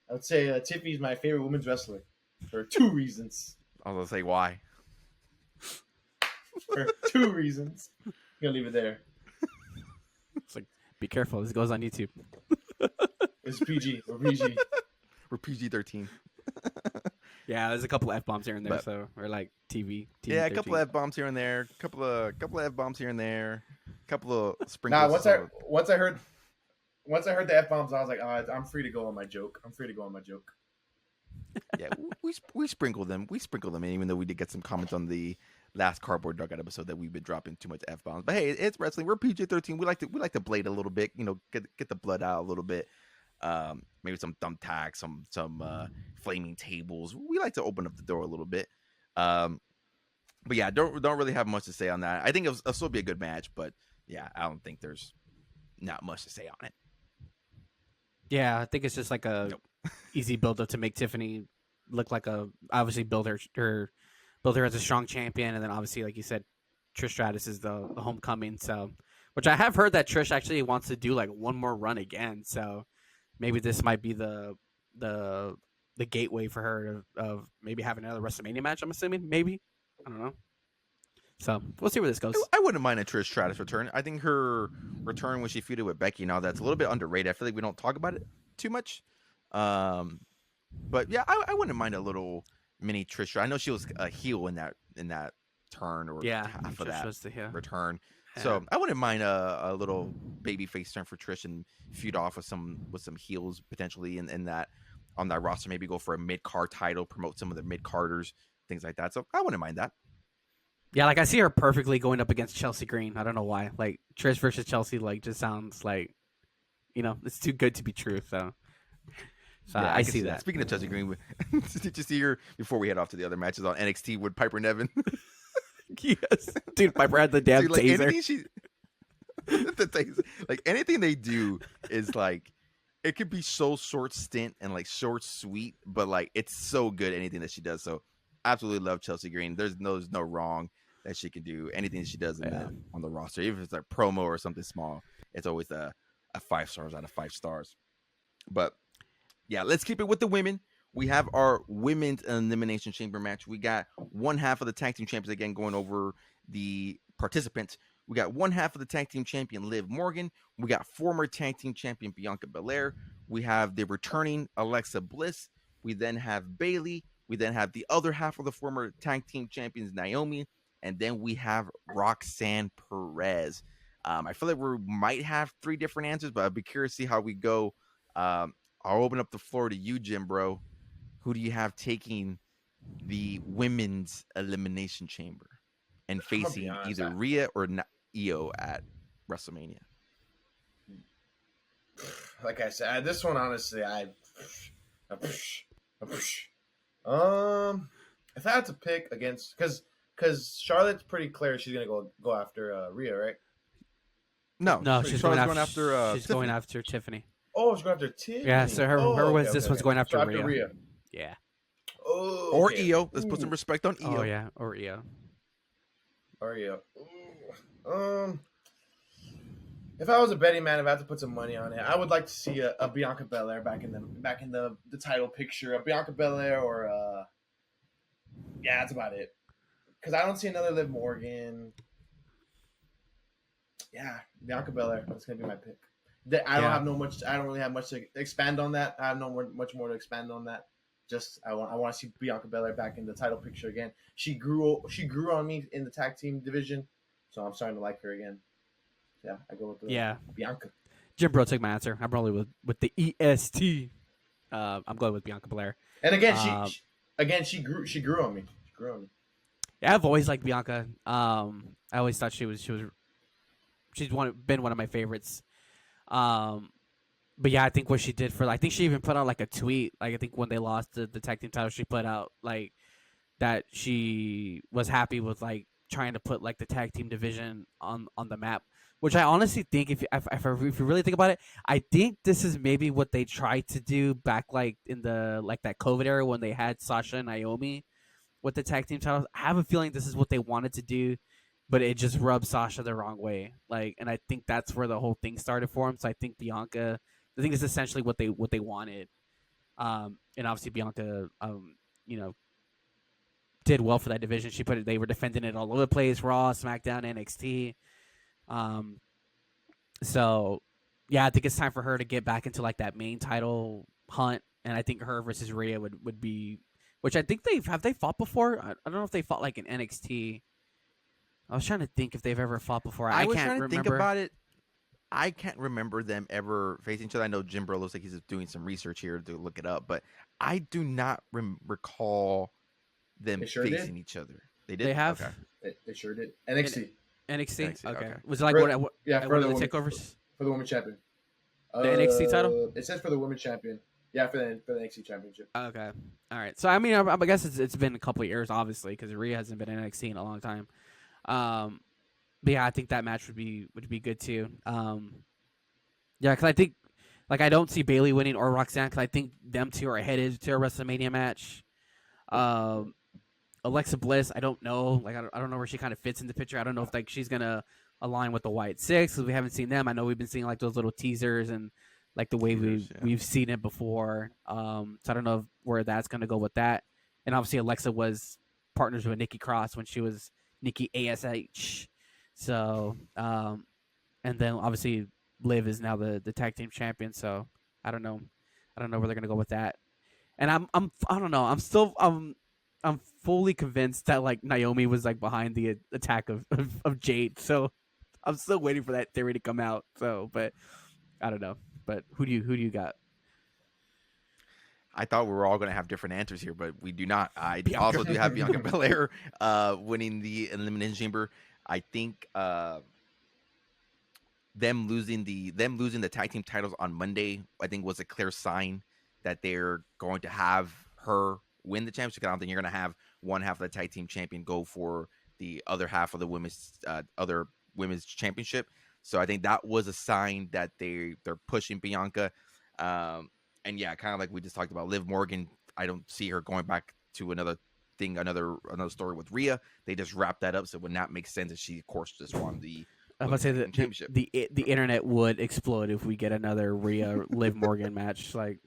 would say Tiffy's my favorite women's wrestler for 2 reasons. I was gonna say why. For 2 reasons. I'm gonna leave it there. It's like, be careful. This goes on YouTube. It's PG. We're PG. We're PG-13. Yeah, there's a couple F-bombs here and there, But- so or like TV. Yeah, a couple of F-bombs here and there. Couple of F-bombs here and there. Couple of Nah, sprinkles. once I heard the F bombs, I was like, I'm free to go on my joke. Yeah, we sprinkle them. We sprinkle them in, even though we did get some comments on the last Cardboard Dugout episode that we've been dropping too much F-bombs. But hey, it's wrestling. We're PG-13. We like to blade a little bit, get the blood out a little bit. Maybe some thumbtacks, some flaming tables. We like to open up the door a little bit. But yeah, don't really have much to say on that. I think it'll still be a good match, but yeah, I don't think there's not much to say on it. Yeah, I think it's just like a easy build up to make Tiffany look like obviously build her as a strong champion, and then obviously like you said, Trish Stratus is the homecoming. So, which I have heard that Trish actually wants to do like one more run again. So maybe this might be the gateway for her of maybe having another WrestleMania match. I'm assuming maybe, I don't know. So we'll see where this goes. I wouldn't mind a Trish Stratus return. I think her return when she feuded with Becky, now that's a little bit underrated. I feel like we don't talk about it too much. But yeah, I wouldn't mind a little mini Trish. I know she was a heel in that turn or half of that return. Yeah. So I wouldn't mind a little babyface turn for Trish and feud off with some heels potentially in that on that roster. Maybe go for a mid card title, promote some of the mid carders, things like that. So I wouldn't mind that. Yeah, like I see her perfectly going up against Chelsea Green. I don't know why. Like Trish versus Chelsea, like just sounds like, it's too good to be true. So yeah, I see that. Speaking of Chelsea Green, did you see her before we head off to the other matches on NXT with Piper Niven? Yes, dude, Piper had the damn taser. The taser. Like anything they do is like, it could be so short stint and like short sweet, but like it's so good anything that she does. So absolutely love Chelsea Green. There's no wrong that she can do. Anything she does on the roster, even if it's like promo or something small, it's always a 5 stars out of 5 stars. But yeah, let's keep it with the women. We have our women's elimination chamber match. We got one half of the tag team champions again going over the participants. We got one half of the tag team champion Liv Morgan. We got former tag team champion Bianca Belair. We have the returning Alexa Bliss. We then have Bailey. We then have the other half of the former tag team champions Naomi, and then we have Roxanne Perez. I feel like we might have 3 different answers, but I'd be curious to see how we go. I'll open up the floor to you, Jim, bro. Who do you have taking the women's elimination chamber and facing either Rhea or Io at WrestleMania? Like I said, this one honestly, if I had to pick against, because Charlotte's pretty clear she's gonna go after Rhea, right? No, she's going Tiffany. after Tiffany. Oh, she's going after Tiffany. Yeah, so this one's going after Rhea. Yeah. Oh, or Io. Let's put some respect on Io. Oh yeah, or Io. If I was a betting man, if I had to put some money on it, I would like to see a Bianca Belair back in the title picture. A Bianca Belair or yeah, that's about it. Because I don't see another Liv Morgan. Yeah, Bianca Belair. That's gonna be my pick. I don't really have much to expand on that. I have much more to expand on that. Just I want to see Bianca Belair back in the title picture again. She grew on me in the tag team division, so I'm starting to like her again. Yeah, I go with Bianca. Jim Bro took my answer. I'm rolling with the EST. I'm going with Bianca Belair. And again, she grew on me. Yeah, I've always liked Bianca. I always thought she's been one of my favorites. But yeah, I think what she did I think she even put out like a tweet. Like I think when they lost the tag team title, she put out like that she was happy with like trying to put like the tag team division on the map. Which I honestly think, if you really think about it, I think this is maybe what they tried to do back like in the like that COVID era when they had Sasha and Naomi with the tag team titles. I have a feeling this is what they wanted to do, but it just rubbed Sasha the wrong way. Like, and I think that's where the whole thing started for him. So I think Bianca, I think it's essentially what they wanted. And obviously Bianca, did well for that division. They were defending it all over the place: Raw, SmackDown, NXT. So yeah, I think it's time for her to get back into like that main title hunt, and I think her versus Rhea would be, which I think they fought before. I don't know if they fought like in NXT. I was trying to think if they've ever fought before. I can't remember. Think about it. I can't remember them ever facing each other. I know Jim Bro looks like he's doing some research here to look it up, but I do not recall them facing each other. They did. They have. Okay. They sure did. NXT. Okay. Was it like one of the takeovers for the women's champion? The NXT title. It says for the women's champion. Yeah, for the NXT championship. Okay. All right. So I mean, I guess it's been a couple of years, obviously, because Rhea hasn't been in NXT in a long time. But yeah, I think that match would be good too. Yeah, because I think like I don't see Bailey winning or Roxanne, because I think them two are headed to a WrestleMania match. Alexa Bliss, I don't know. Like I don't know where she kind of fits in the picture. I don't know if like she's gonna align with the White Six, because we haven't seen them. I know we've been seeing like those little teasers and like the way we've seen it before. So I don't know where that's gonna go with that. And obviously Alexa was partners with Nikki Cross when she was Nikki ASH. So and then obviously Liv is now the tag team champion. So I don't know where they're gonna go with that. And I don't know. I'm fully convinced that like Naomi was like behind the attack of Jade. So I'm still waiting for that theory to come out. So, but I don't know. But who do you got? I thought we were all going to have different answers here, but we do not. I also do have Bianca Belair winning the Elimination Chamber. I think them losing the tag team titles on Monday, I think, was a clear sign that they're going to have her win the championship. I don't think you're going to have one half of the tag team champion go for the other half of the women's championship. So I think that was a sign that they're pushing Bianca. And yeah, kind of like we just talked about Liv Morgan, I don't see her going back to another thing, another story with Rhea. They just wrapped that up, so it would not make sense if she, of course, just won the I'm gonna say Women's that Tag Team Championship. the internet would explode if we get another Rhea Liv Morgan match. Like,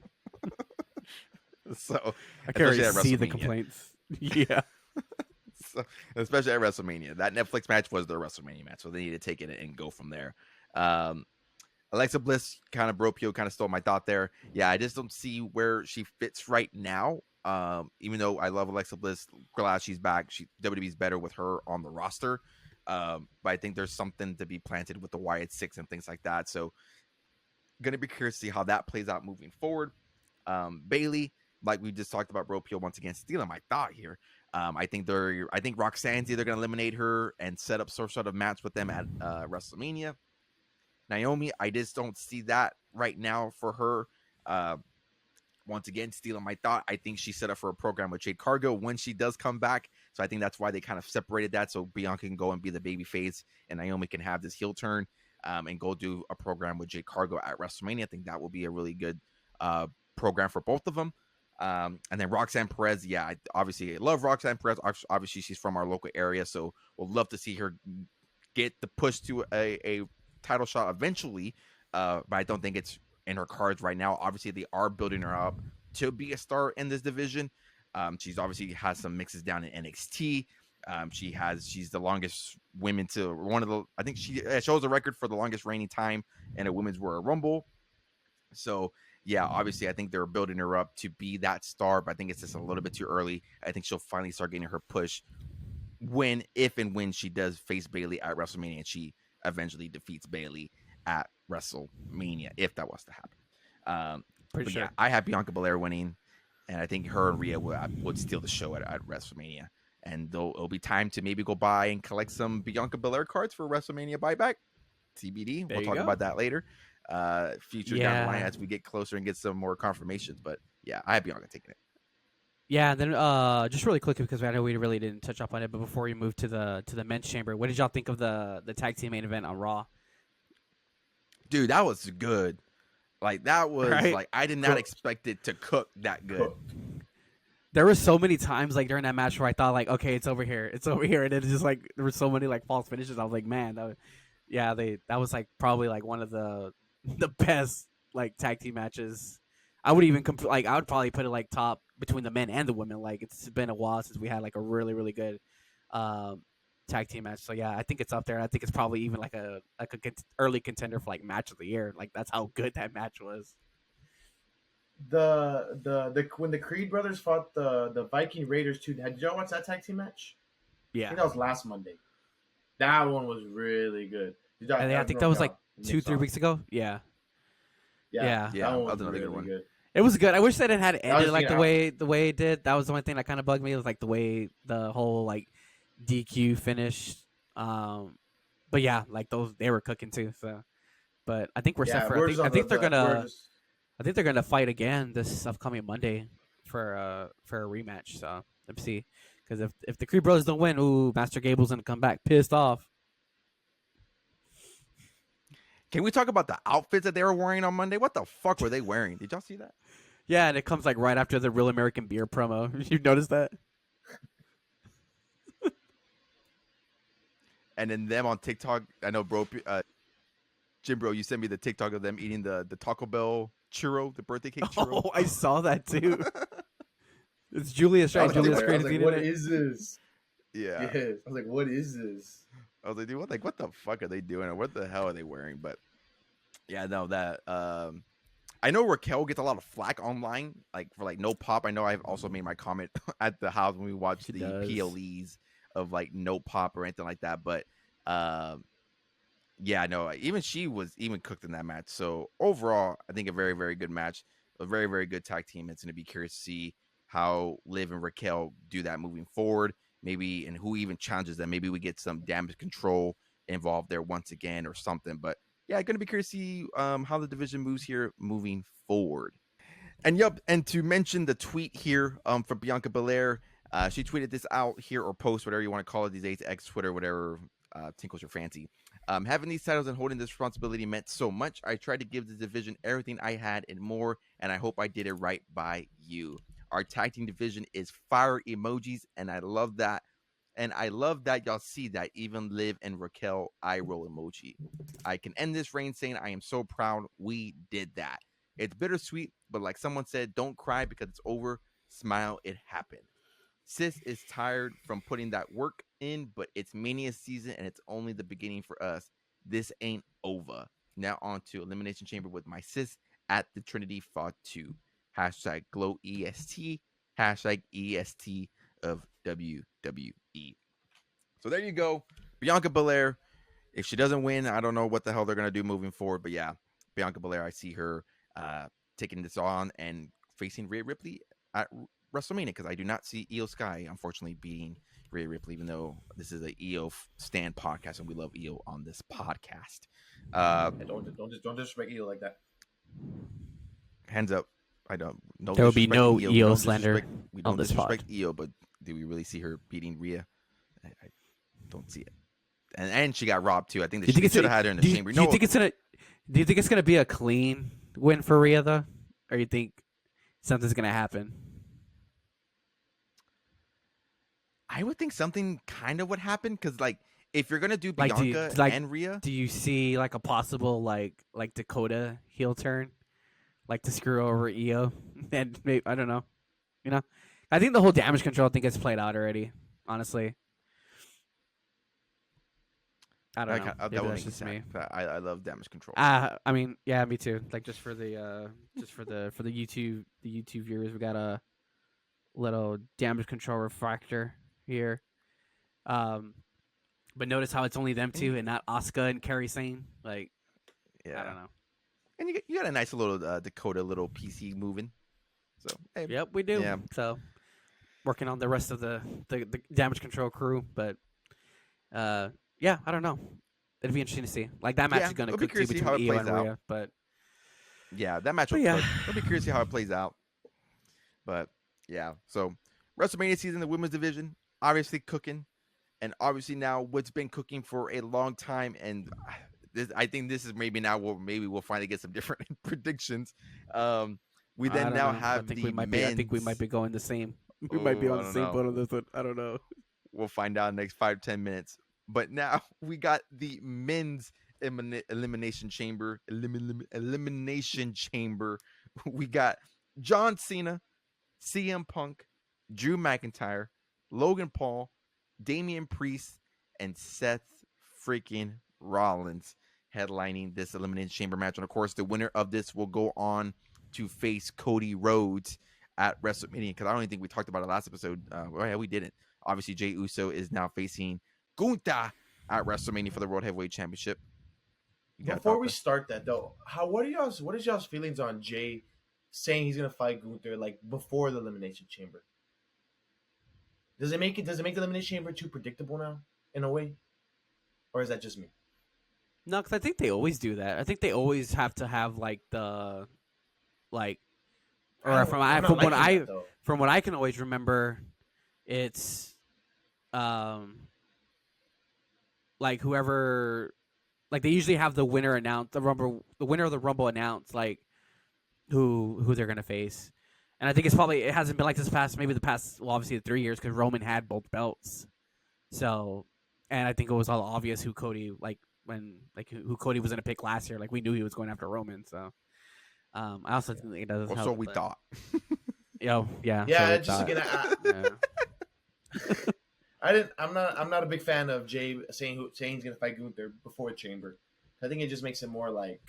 So, I can already especially at see the WrestleMania. complaints. Yeah. So, especially at WrestleMania. That Netflix match was their WrestleMania match, so they need to take it and go from there. Alexa Bliss kind of kind of stole my thought there. Yeah, I just don't see where she fits right now. Even though I love Alexa Bliss, glad she's back. WWE's better with her on the roster. But I think there's something to be planted with the Wyatt Six and things like that. So, gonna be curious to see how that plays out moving forward. Bailey, like we just talked about, Bro Peel once again stealing my thought here. I think Roxanne's either going to eliminate her and set up some sort of match with them at WrestleMania. Naomi, I just don't see that right now for her. Once again, stealing my thought. I think she's set up for a program with Jade Cargill when she does come back. So I think that's why they kind of separated that. So Bianca can go and be the baby face, and Naomi can have this heel turn and go do a program with Jade Cargill at WrestleMania. I think that will be a really good program for both of them. And then Roxanne Perez, yeah, I love Roxanne Perez. Obviously, she's from our local area, so we'll love to see her get the push to a title shot eventually. But I don't think it's in her cards right now. Obviously, they are building her up to be a star in this division. She's obviously has some mixes down in NXT. She's the longest women to I think she shows the record for the longest reigning time in a women's Royal Rumble. So yeah, obviously I think they're building her up to be that star, but I think it's just a little bit too early. I think she'll finally start getting her push if and when she does face Bailey at WrestleMania and she eventually defeats Bailey at WrestleMania, if that was to happen. Pretty sure. Yeah, I have Bianca Belair winning, and I think her and Rhea would steal the show at WrestleMania. And it'll be time to maybe go buy and collect some Bianca Belair cards for WrestleMania buyback. TBD. We'll talk about that later. Future down the line as we get closer and get some more confirmations. But yeah, I have Bianca taking it. Yeah, and then just really quickly because I know we really didn't touch up on it, but before we move to the men's chamber, what did y'all think of the tag team main event on Raw? Dude, that was good. Like that was right? like I did not expect it to cook that good. There were so many times like during that match where I thought like, okay, it's over here, and it's just like there were so many like false finishes. I was like, man, that was like probably like one of the best like tag team matches. I would even I would probably put it like top between the men and the women. Like it's been a while since we had like a really really good tag team match. So yeah, I think it's up there. I think it's probably even like a early contender for like match of the year. Like that's how good that match was. The when the Creed brothers fought the Viking Raiders too. Did y'all watch that tag team match? Yeah, I think that was last Monday. That one was really good. I think that was like 2-3 weeks ago. Yeah. That one was another really good one. good. It was good. I wish that it had ended like the way it did. That was the one thing that kind of bugged me. It was like the way the whole like DQ finished. But yeah, like they were cooking too. So, but I think we're set for. I think they're gonna fight again this upcoming Monday for a rematch. So let's see, because if the Creed brothers don't win, Master Gable's gonna come back pissed off. Can we talk about the outfits that they were wearing on Monday? What the fuck were they wearing? Did y'all see that? Yeah, and it comes like right after the Real American Beer promo. You noticed that? And then them on TikTok, I know, bro, Jim, bro, you sent me the TikTok of them eating the Taco Bell churro, the birthday cake churro. Oh, I saw that too. It's Julius, right? Julius created it. What is this? Yeah. Yes. I was like, what is this? I was like, dude, what the fuck are they doing? Or what the hell are they wearing? But yeah, no, that I know Raquel gets a lot of flack online, like for like no pop. I know I've also made my comment at the house when we watched the PLEs of like no pop or anything like that. But yeah, no, even she was even cooked in that match. So overall, I think a very, very good match, a very, very good tag team. It's going to be curious to see how Liv and Raquel do that moving forward. Maybe, and who even challenges them. Maybe we get some damage control involved there once again or something. But yeah, going to be curious to see how the division moves here moving forward. And and to mention the tweet here from Bianca Belair, she tweeted this out here, or post, whatever you want to call it these days, X, Twitter, whatever tinkles your fancy. Having these titles and holding this responsibility meant so much. I tried to give the division everything I had and more, and I hope I did it right by you. Our tag team division is fire emojis, and I love that. And I love that y'all see that. Even Liv and Raquel eye roll emoji. I can end this reign saying I am so proud we did that. It's bittersweet, but like someone said, don't cry because it's over. Smile, it happened. Sis is tired from putting that work in, but it's Mania season and it's only the beginning for us. This ain't over. Now on to Elimination Chamber with my sis at the Trinity Fought 2. Hashtag Glow EST. Hashtag EST of WWE. So there you go. Bianca Belair. If she doesn't win, I don't know what the hell they're going to do moving forward. But yeah, Bianca Belair, I see her taking this on and facing Rhea Ripley at WrestleMania because I do not see Io Sky, unfortunately, beating Rhea Ripley, even though this is a Io stand podcast and we love Io on this podcast. Don't disrespect Io like that. Hands up. I don't. No, There will be no Io. Io slander We on don't this disrespect pod. Io, but do we really see her beating Rhea? I don't see it. And she got robbed too. I think they should have had her in the chamber. Do you think it's gonna be a clean win for Rhea though, or you think something's gonna happen? I would think something kind of would happen because, like, if you're gonna do Like, Bianca and Rhea, do you see like a possible like Dakota heel turn, like to screw over Io? And maybe, I don't know. You know, I think the whole damage control thing gets played out already. Honestly, I don't know. that Maybe would that's make me just me. sad. I love damage control. I mean, yeah, me too. Like just for the YouTube viewers, we got a little damage control refractor here. But notice how it's only them two and not Asuka and Kairi Sane. Like, Yeah, I don't know. And you got a nice little Dakota little PC moving. So hey, Yep, we do. Yeah. So working on the rest of the damage control crew, but yeah, I don't know. It'd be interesting to see. Like that match Yeah, is going to it'll be cook too curious to see how between it Io and plays out. Rhea, but yeah, that match But will yeah. cook. I'll be curious to see how it plays out. But yeah, so WrestleMania season, the women's division, obviously cooking, and obviously now what's been cooking for a long time, and I think this is maybe now maybe we'll finally get some different predictions. We I then don't now know. have I think the we might men's. be. I think we might be going the same. We might be Oh, on I the don't same know. boat on this one. I don't know. We'll find out in the next 5-10 minutes. But now we got the men's elimination chamber. Elimination chamber. We got John Cena, CM Punk, Drew McIntyre, Logan Paul, Damian Priest, and Seth freaking Rollins headlining this elimination chamber match. And of course, the winner of this will go on to face Cody Rhodes at WrestleMania. Because I don't even think we talked about it last episode. Well, yeah, we didn't. Obviously, Jey Uso is now facing Gunther at WrestleMania for the World Heavyweight Championship. Before we start that though, what is y'all's feelings on Jay saying he's gonna fight Gunther like before the Elimination Chamber? Does it make the Elimination Chamber too predictable now in a way, or is that just me? No, because I think they always do that. I think they always have to have like I'm from not what liking that, though. from what I can always remember, it's like whoever, like they usually have the winner announce the winner of the Rumble announce like who they're gonna face. And I think it hasn't been like this obviously 3 years because Roman had both belts. So, and I think it was all obvious who Cody who Cody was gonna pick last year. Like we knew he was going after Roman. So, I also think it doesn't help. So we thought. Yeah. Yeah, so we thought. Yeah. I'm not a big fan of Jay saying he's gonna fight Gunther before Chamber. I think it just makes it more like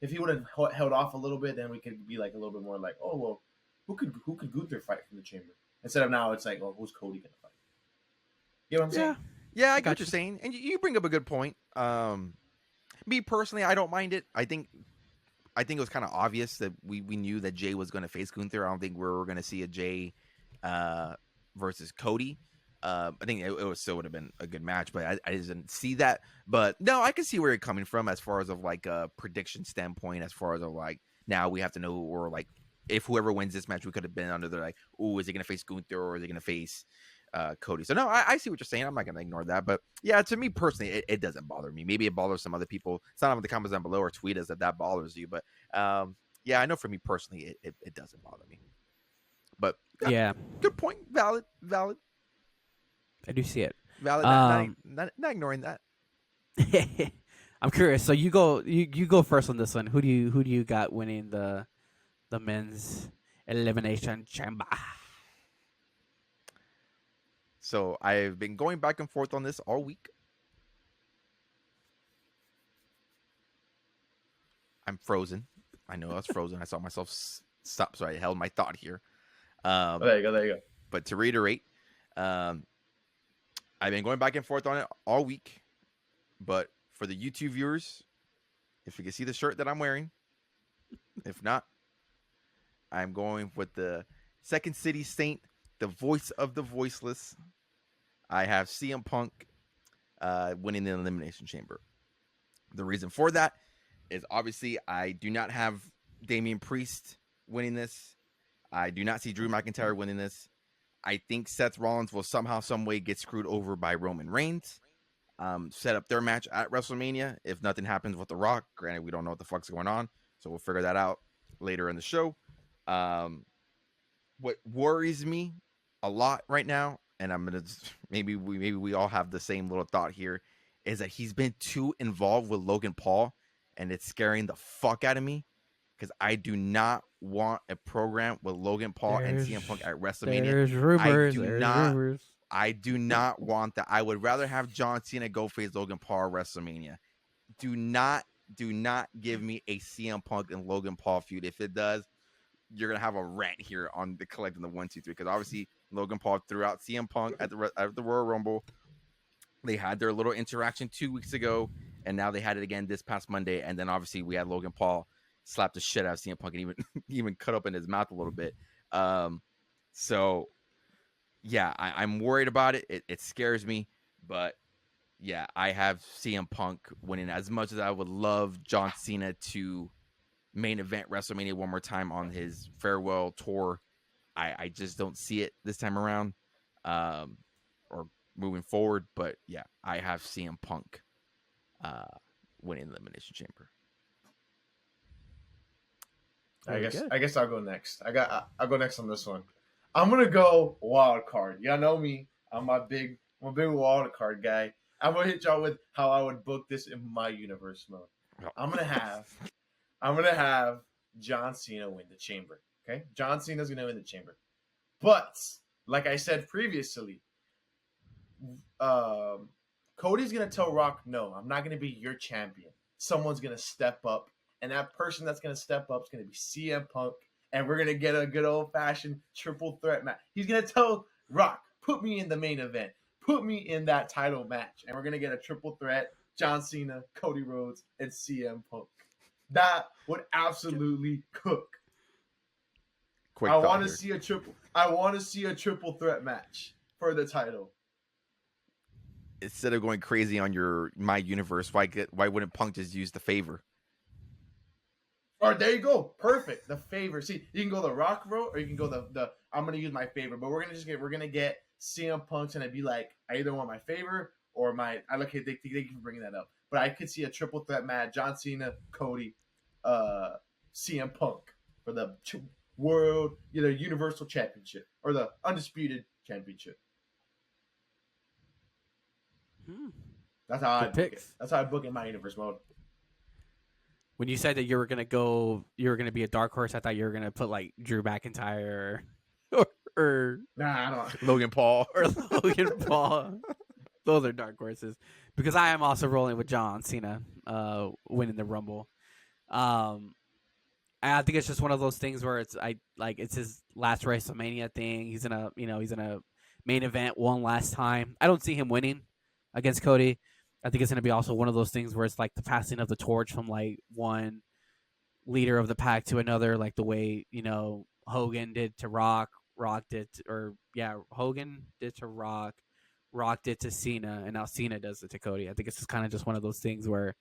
if he would have held off a little bit, then we could be like a little bit more like, oh well, who could Gunther fight from the Chamber instead of now it's like, oh, who's Cody gonna fight? You know what I'm saying? Yeah, I got what you're saying, and you bring up a good point. Me personally, I don't mind it. I think it was kind of obvious that we knew that Jay was going to face Gunther. I don't think we were going to see a Jay versus Cody. I think it still would have been a good match, but I didn't see that. But no, I can see where you're coming from as far as of like a prediction standpoint. As far as of like now we have to know, or like if whoever wins this match, we could have been under the like, oh, is he going to face Gunther or is he going to face Cody? So no, I see what you're saying. I'm not going to ignore that. But yeah, to me personally, it doesn't bother me. Maybe it bothers some other people. Sign up in the comments down below or tweet us if that bothers you. But yeah, I know for me personally, it doesn't bother me. But Yeah, Good point. Valid. I do see it. Valid. Um, Not ignoring that. I'm curious. So you go first on this one. Who do you got winning the men's elimination chamber? So I've been going back and forth on this all week. I'm frozen. I know I was frozen. I saw myself stop, so I held my thought here. There you go. But to reiterate, I've been going back and forth on it all week. But for the YouTube viewers, if you can see the shirt that I'm wearing, if not, I'm going with the Second City Saint, the voice of the voiceless. I have CM Punk winning the Elimination Chamber. The reason for that is obviously I do not have Damian Priest winning this. I do not see Drew McIntyre winning this. I think Seth Rollins will somehow, some way get screwed over by Roman Reigns. Set up their match at WrestleMania if nothing happens with The Rock. Granted, we don't know what the fuck's going on, so we'll figure that out later in the show. What worries me a lot right now, and I'm gonna maybe we all have the same little thought here, is that he's been too involved with Logan Paul, and it's scaring the fuck out of me because I do not want a program with Logan Paul and CM Punk at WrestleMania. There's rumors. Rumors. I do not want that. I would rather have John Cena go face Logan Paul at WrestleMania. Do not give me a CM Punk and Logan Paul feud. If it does, you're gonna have a rant here on the collecting the 1, 2, 3. Because obviously Logan Paul threw out CM Punk at the Royal Rumble. They had their little interaction 2 weeks ago, and now they had it again this past Monday. And then obviously we had Logan Paul slap the shit out of CM Punk and even cut open his mouth a little bit. So yeah, I'm worried about it. It scares me, but yeah, I have CM Punk winning. As much as I would love John Cena to main event WrestleMania one more time on his farewell tour, I just don't see it this time around, or moving forward. But yeah, I have CM Punk winning the Elimination Chamber. I guess I'll go next. I'll go next on this one. I'm gonna go wild card. Y'all know me. I'm a big wild card guy. I'm gonna hit y'all with how I would book this in my universe mode. I'm gonna have John Cena win the chamber. Okay, John Cena's gonna win the chamber. But like I said previously, Cody's gonna tell Rock, "No, I'm not gonna be your champion. Someone's gonna step up, and that person that's gonna step up is gonna be CM Punk." And we're going to get a good old-fashioned triple threat match. He's going to tell Rock, put me in the main event. Put me in that title match. And we're going to get a triple threat, John Cena, Cody Rhodes, and CM Punk. That would absolutely cook. I want to see a triple threat match for the title. Instead of going crazy on my universe, why wouldn't Punk just use the favor? Or there you go, perfect. The favor. See, you can go the Rock route, or you can go the. I'm gonna use my favor, but we're gonna get CM Punk's, and I'd be like, I either want my favor or my. I look at they keep bringing that up, but I could see a triple threat match: John Cena, Cody, CM Punk for the world, either Universal Championship or the Undisputed Championship. That's how I book it. That's how I book in my universe mode. When you said that you were gonna be a dark horse, I thought you were gonna put like Drew McIntyre or Nah, I don't. Logan Paul or Logan Paul. Those are dark horses because I am also rolling with John Cena winning the Rumble. I think it's just one of those things where it's his last WrestleMania thing. He's in a main event one last time. I don't see him winning against Cody. I think it's going to be also one of those things where it's like the passing of the torch from like one leader of the pack to another, like the way, Hogan did to Rock, Hogan did to Rock did to Cena, and now Cena does it to Cody. I think it's just kind of just one of those things where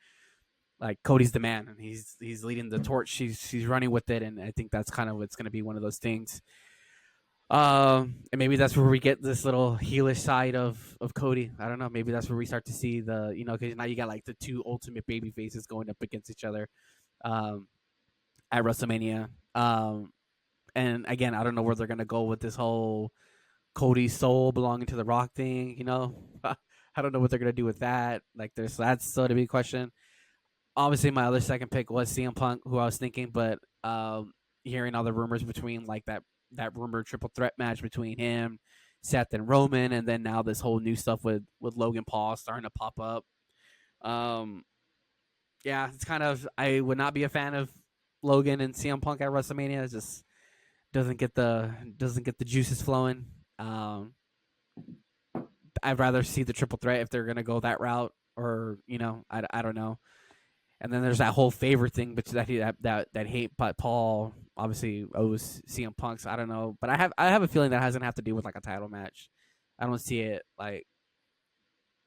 like Cody's the man and he's leading the torch. She's running with it, and I think that's kind of what's going to be one of those things. And maybe that's where we get this little heelish side of Cody. I don't know. Maybe that's where we start to see the, because now you got like the two ultimate baby faces going up against each other at WrestleMania. And And again, I don't know where they're gonna go with this whole Cody's soul belonging to the Rock thing. I don't know what they're gonna do with that. Like, that's still to be a question. Obviously, my other second pick was CM Punk, who I was thinking, but hearing all the rumors between like that rumored triple threat match between him, Seth, and Roman, and then now this whole new stuff with Logan Paul starting to pop up. Yeah, it's kind of, I would not be a fan of Logan and CM Punk at WrestleMania. It just doesn't get the juices flowing. I'd rather see the triple threat if they're gonna go that route, or I don't know. And then there's that whole favor thing, but that hate, but Paul obviously owes CM Punk. So I don't know, but I have a feeling that doesn't have to do with like a title match. I don't see it like,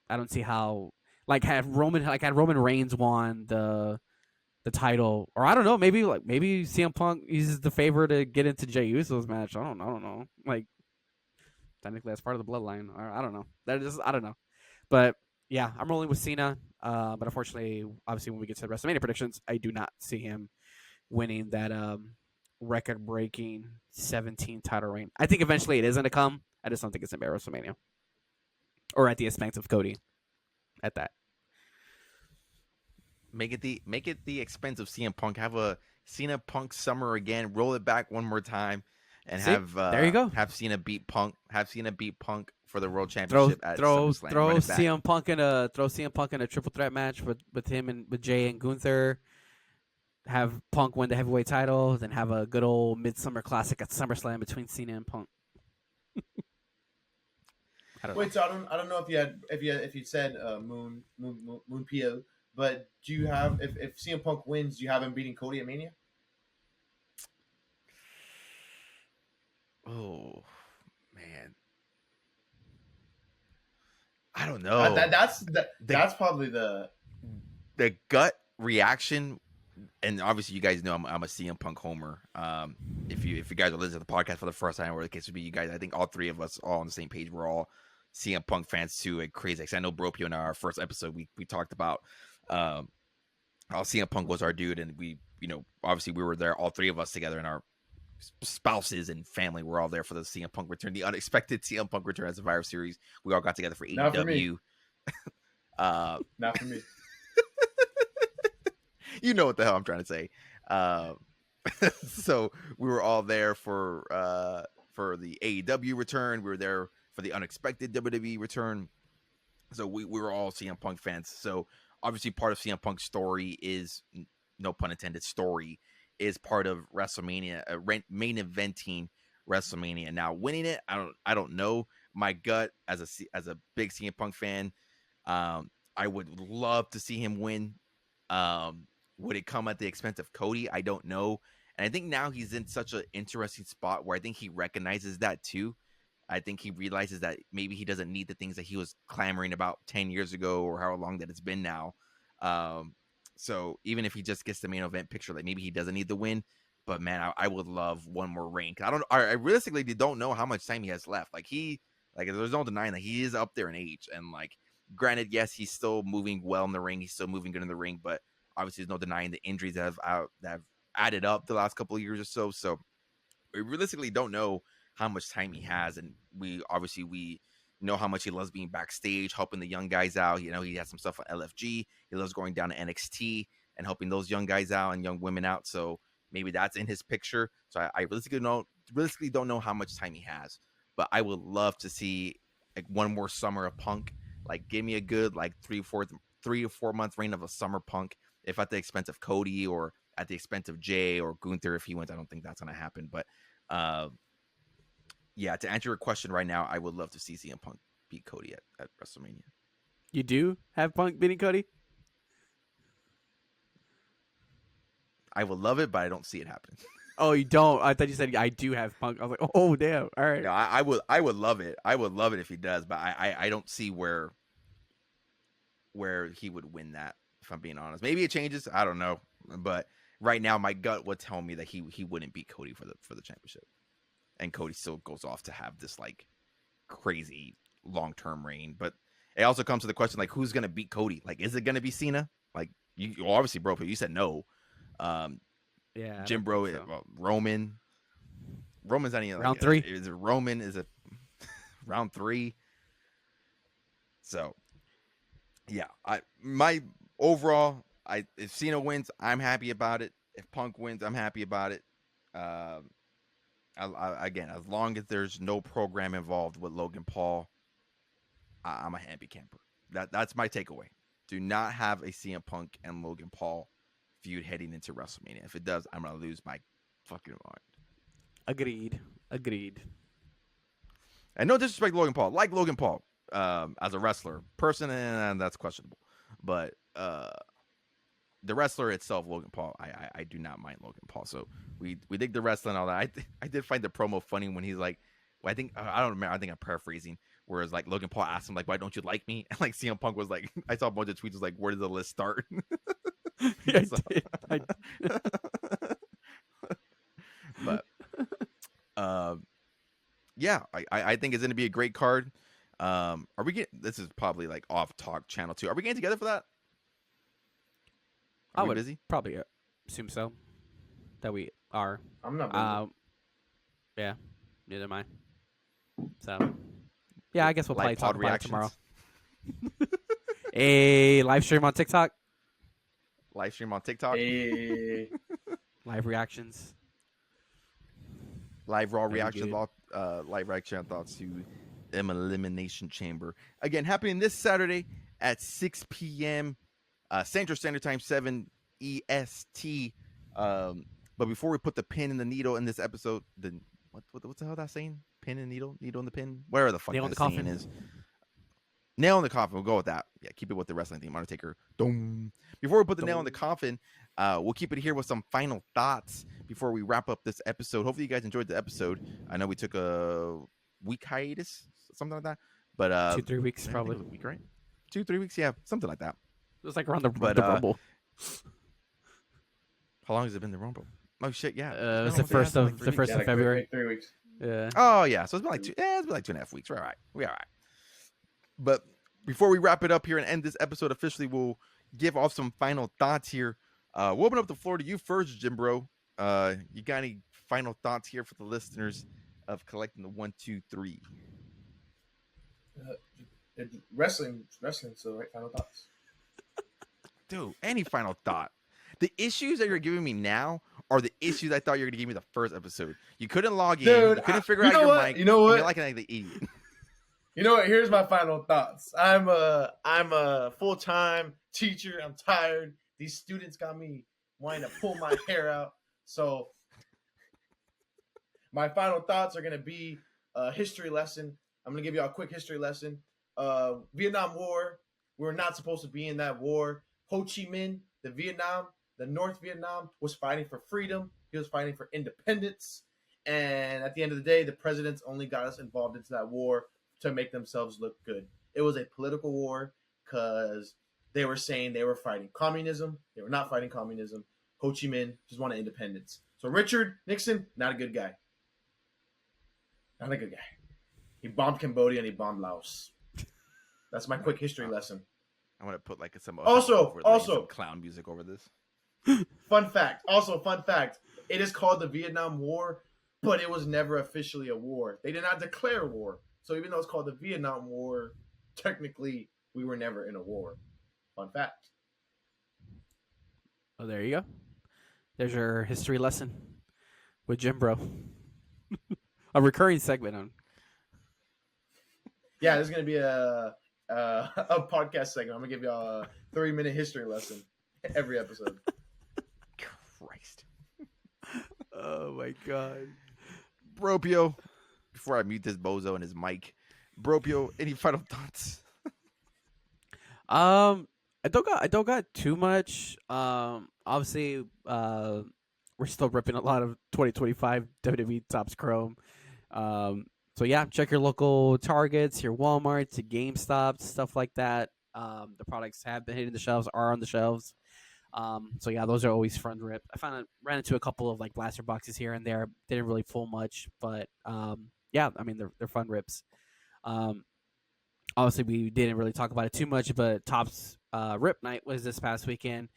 I don't see how, like, had Roman Reigns won the title, or I don't know, maybe CM Punk uses the favor to get into Jey Uso's match. I don't know. Like, technically that's part of the bloodline, or I don't know. I don't know, but yeah, I'm rolling with Cena. But unfortunately, obviously, when we get to the WrestleMania predictions, I do not see him winning that record-breaking 17 title reign. I think eventually it is going to come. I just don't think it's in WrestleMania or at the expense of Cody. At that, make it the expense of CM Punk. Have a Cena Punk summer again. Roll it back one more time, and there you go. Have Cena beat Punk. Have Cena beat Punk for the World Championship at SummerSlam. Throw CM Punk in a triple threat match with him and with Jay and Gunther. Have Punk win the heavyweight title, then have a good old Midsummer Classic at SummerSlam between Cena and Punk. Wait, so I don't know if you said Moon PO, but do you have, if CM Punk wins, do you have him beating Cody at Mania? Oh man, I don't know. That's probably the gut reaction, and obviously you guys know I'm a CM Punk homer. If you guys are listening to the podcast for the first time, or the case would be, you guys, I think all three of us all on the same page. We're all CM Punk fans too, and crazy. I know Bropio in our first episode we talked about how CM Punk was our dude, and we obviously we were there, all three of us together, and our spouses and family were all there for the CM Punk return, the unexpected CM Punk return as a Survivor Series. We all got together for AEW. Not for me. Not for me. You know what the hell I'm trying to say. So we were all there for the AEW return. We were there for the unexpected WWE return. So we were all CM Punk fans. So obviously part of CM Punk's story is, no pun intended, story is part of WrestleMania, main eventing WrestleMania. Now winning it, I don't know. My gut as a big CM Punk fan, I would love to see him win. Would it come at the expense of Cody? I don't know. And I think now he's in such an interesting spot where I think he recognizes that too. I think he realizes that maybe he doesn't need the things that he was clamoring about 10 years ago, or how long that it's been now. So even if he just gets the main event picture, like, maybe he doesn't need the win. But man, I would love one more reign. I realistically don't know how much time he has left. Like, there's no denying that he is up there in age. And like, granted, yes, he's still moving well in the ring. He's still moving good in the ring, but obviously there's no denying the injuries that have added up the last couple of years or so. So we realistically don't know how much time he has. And we know how much he loves being backstage, helping the young guys out. He has some stuff on LFG. He loves going down to NXT and helping those young guys out and young women out. So maybe that's in his picture. So I realistically don't know how much time he has, but I would love to see like one more summer of Punk. Like, give me a good like 3 or 4 month reign of a summer Punk, if at the expense of Cody or at the expense of Jay or Gunther if he wins. I don't think that's going to happen, but yeah, to answer your question right now, I would love to see CM Punk beat Cody at WrestleMania. You do have Punk beating Cody? I would love it, but I don't see it happening. Oh, you don't? I thought you said I do have Punk. I was like, oh, damn. All right. No, I would love it. I would love it if he does, but I don't see where he would win that, if I'm being honest. Maybe it changes. I don't know. But right now, my gut would tell me that he wouldn't beat Cody for the championship. And Cody still goes off to have this like crazy long-term reign. But it also comes to the question, like, who's going to beat Cody? Like, is it going to be Cena? Like, you obviously, bro, you said no. Yeah. Jim Bro, so. Roman. Roman's not even Round like, 3. Is it Roman? Is it round 3? So, yeah, my overall, if Cena wins, I'm happy about it. If Punk wins, I'm happy about it. Again, as long as there's no program involved with Logan Paul, I'm a happy camper. That's my takeaway. Do not have a CM Punk and Logan Paul feud heading into WrestleMania. If it does, I'm gonna lose my fucking mind. Agreed. And no disrespect to Logan Paul. Like Logan Paul as a wrestler. Person, and that's questionable. But the wrestler itself, Logan Paul, I do not mind Logan Paul. So we dig the wrestling and all that. I did find the promo funny when he's like, well, I don't remember. I think I'm paraphrasing. Whereas like Logan Paul asked him like, why don't you like me? And like CM Punk was like, I saw a bunch of tweets was like, where does the list start? Yeah, So- I did. But yeah, I think it's gonna be a great card. Are we getting? This is probably like off talk channel 2. Are we getting together for that? I Are we would busy? probably assume so. That we are. I'm not. Busy. Yeah, neither am I. So, yeah, I guess we'll probably Live talk pod about it tomorrow. reactions? A live stream on TikTok. Live stream on TikTok. Hey. Live reactions. Live raw That'd be reaction good. live reaction thoughts to Elimination Chamber. Again, happening this Saturday at 6 p.m. Central Standard Time, 7 EST. But before we put the pin in the needle in this episode, what's the hell that saying? Pin and needle in the pin? Whatever the fuck Nail in that the coffin. saying is. Nail in the coffin. We'll go with that. Yeah, keep it with the wrestling theme. Undertaker. Dum. Before we put the nail in the coffin, we'll keep it here with some final thoughts before we wrap up this episode. Hopefully you guys enjoyed the episode. I know we took a week hiatus, something like that. But 2-3 weeks I think probably. it was a week, right? 2-3 weeks, yeah, something like that. It was like around the But, Rumble. How long has it been the Rumble? Oh shit, yeah. It was It's the been first almost- of yeah, the it's been like 3 weeks. first of February. 3 weeks. Yeah. Oh yeah, so it's been like 2.5 weeks. We're all right. But before we wrap it up here and end this episode officially, we'll give off some final thoughts here. We'll open up the floor to you first, Jim Bro. You got any final thoughts here for the listeners of collecting the 1, 2, 3? Wrestling. So right. Final thoughts. Dude, any final thought? The issues that you're giving me now are the issues I thought you were going to give me the first episode. You couldn't log in. Dude, You couldn't figure you out know your what? mic. You know and what? You're like an idiot. You know what? Here's my final thoughts. I'm a full-time teacher. I'm tired. These students got me wanting to pull my hair out. So my final thoughts are gonna be a history lesson. I'm gonna give you all a quick history lesson. Vietnam War. We were not supposed to be in that war. Ho Chi Minh, the North Vietnam, was fighting for freedom. He was fighting for independence. And at the end of the day, the presidents only got us involved into that war to make themselves look good. It was a political war because they were saying they were fighting communism. They were not fighting communism. Ho Chi Minh just wanted independence. So Richard Nixon, not a good guy. Not a good guy. He bombed Cambodia and he bombed Laos. That's my quick history lesson. I'm going to put like some Also, some clown music over this. Fun fact. It is called the Vietnam War, but it was never officially a war. They did not declare war. So even though it's called the Vietnam War, technically we were never in a war. Fun fact. Oh, there you go. There's your history lesson with Jim Bro. A recurring segment on. Yeah, this is gonna be a podcast segment. I'm gonna give y'all a 3-minute history lesson every episode. Christ. Oh my god. Bropio, before I mute this bozo and his mic, Bropio, any final thoughts? I don't got too much. Obviously, we're still ripping a lot of 2025 WWE Topps Chrome. So yeah, check your local Targets, your Walmarts, your GameStops, stuff like that. The products have been hitting the shelves, are on the shelves. So yeah, those are always fun to rip. Ran into a couple of like blaster boxes here and there. Didn't really pull much, but yeah, I mean they're fun rips. Obviously we didn't really talk about it too much, but Topps Rip Night was this past weekend,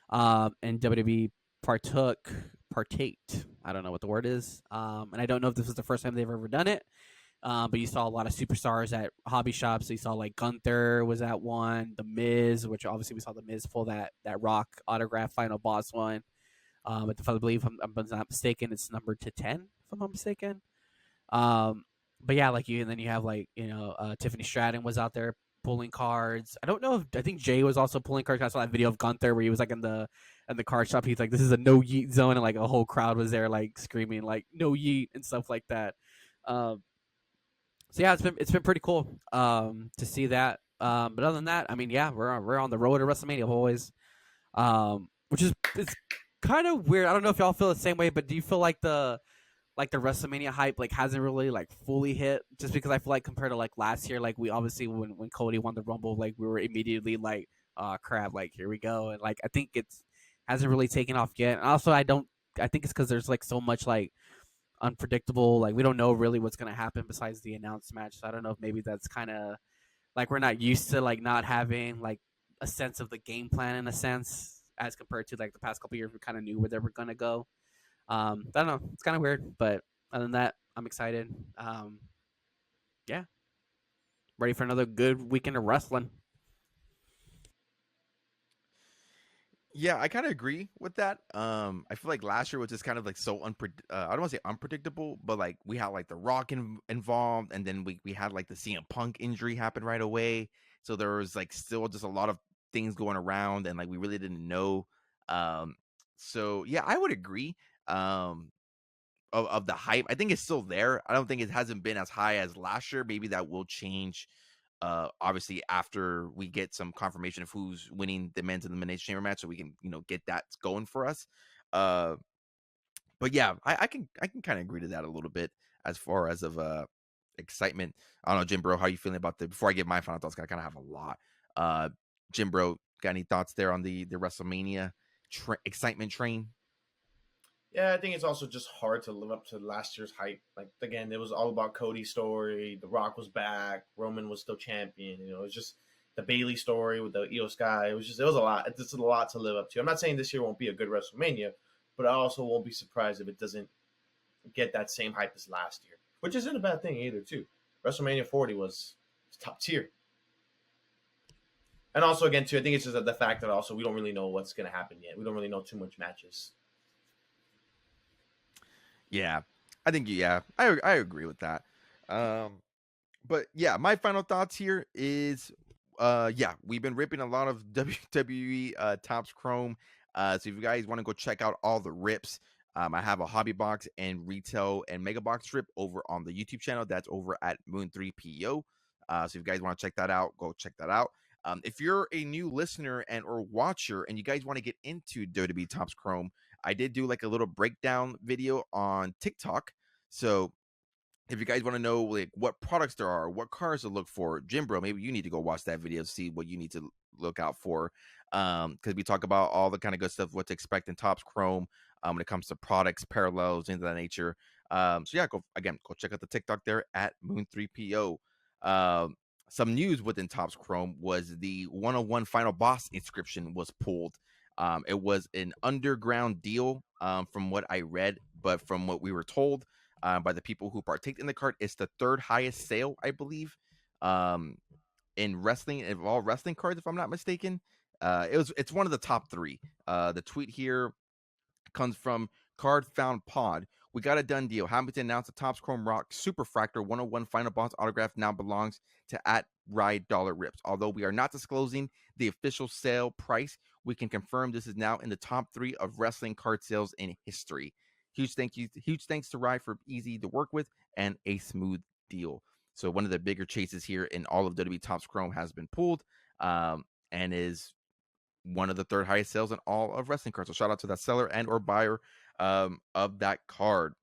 and WWE partook partaked. I don't know what the word is. And I don't know if this was the first time they've ever done it. But you saw a lot of superstars at hobby shops. So you saw like Gunther was at one, The Miz, which obviously we saw The Miz pull that Rock autograph final boss one. If I believe I'm not mistaken, it's numbered to 10, if I'm not mistaken. But yeah, like you, and then you have like Tiffany Stratton was out there pulling cards. I don't know if I think Jay was also pulling cards. I saw that video of Gunther where he was like in the card shop. He's like, "This is a no yeet zone," and like a whole crowd was there like screaming like "no yeet" and stuff like that. So yeah, it's been pretty cool to see that. But other than that, I mean, yeah, we're on the road to WrestleMania boys, which is it's kind of weird. I don't know if y'all feel the same way, but do you feel like the WrestleMania hype like hasn't really like fully hit? Just because I feel like compared to like last year, like we obviously when Cody won the Rumble, like we were immediately like, oh crap, like here we go, and like I think it's hasn't really taken off yet. And also, I think it's because there's like so much like unpredictable. Like we don't know really what's gonna happen besides the announced match. So I don't know if maybe that's kind of like we're not used to like not having like a sense of the game plan in a sense as compared to like the past couple years. We kind of knew where they were gonna go. I don't know. It's kind of weird, but other than that, I'm excited. Yeah, ready for another good weekend of wrestling. Yeah, I kind of agree with that. I feel like last year was just kind of like so I don't want to say unpredictable, but like we had like The Rock involved, and then we had like the CM Punk injury happen right away. So there was like still just a lot of things going around, and like we really didn't know. Um, so yeah, I would agree. Of the hype, I think it's still there. I don't think it hasn't been as high as last year. Maybe that will change obviously after we get some confirmation of who's winning the men's elimination chamber match, so we can get that going for us. uh but yeah, I can kind of agree to that a little bit as far as of excitement. I don't know, Jim Bro, how you feeling about the before I give my final thoughts, 'cause I kind of have a lot. Jim Bro, got any thoughts there on the WrestleMania excitement train? Yeah, I think it's also just hard to live up to last year's hype. Like again, it was all about Cody's story. The Rock was back. Roman was still champion. It was just the Bailey story with the Io Sky. It was a lot. It's a lot to live up to. I'm not saying this year won't be a good WrestleMania, but I also won't be surprised if it doesn't get that same hype as last year, which isn't a bad thing either. Too, WrestleMania 40 was top tier. And also, again, too, I think it's just the fact that also we don't really know what's going to happen yet. We don't really know too much matches. Yeah, I think I agree with that. But yeah, my final thoughts here is yeah, we've been ripping a lot of WWE Topps Chrome. So if you guys want to go check out all the rips, I have a hobby box and retail and mega box strip over on the YouTube channel. That's over at Moon3PO. So if you guys want to check that out, go check that out. If you're a new listener and or watcher and you guys want to get into WWE Topps Chrome, I did do like a little breakdown video on TikTok. So if you guys want to know like what products there are, what cars to look for, Jim Bro, maybe you need to go watch that video to see what you need to look out for. Because we talk about all the kind of good stuff, what to expect in Topps Chrome when it comes to products, parallels, into that nature. So yeah, go check out the TikTok there at Moon3PO. Some news within Topps Chrome was the 101 Final Boss inscription was pulled. It was an underground deal from what I read, but from what we were told by the people who partake in the card, it's the third highest sale, I believe, in wrestling, of all wrestling cards, if I'm not mistaken. It's one of the top three. The tweet here comes from Card Found Pod. We got a done deal. Happy to announce the Topps Chrome Rock Super Fractor 101 Final Boss autograph now belongs to at Ride Dollar Rips. Although we are not disclosing the official sale price, we can confirm this is now in the top 3 of wrestling card sales in history. Huge thanks to Ride for easy to work with and a smooth deal. So one of the bigger chases here in all of WWE Topps Chrome has been pulled, and is one of the third highest sales in all of wrestling cards. So shout out to that seller and or buyer of that card.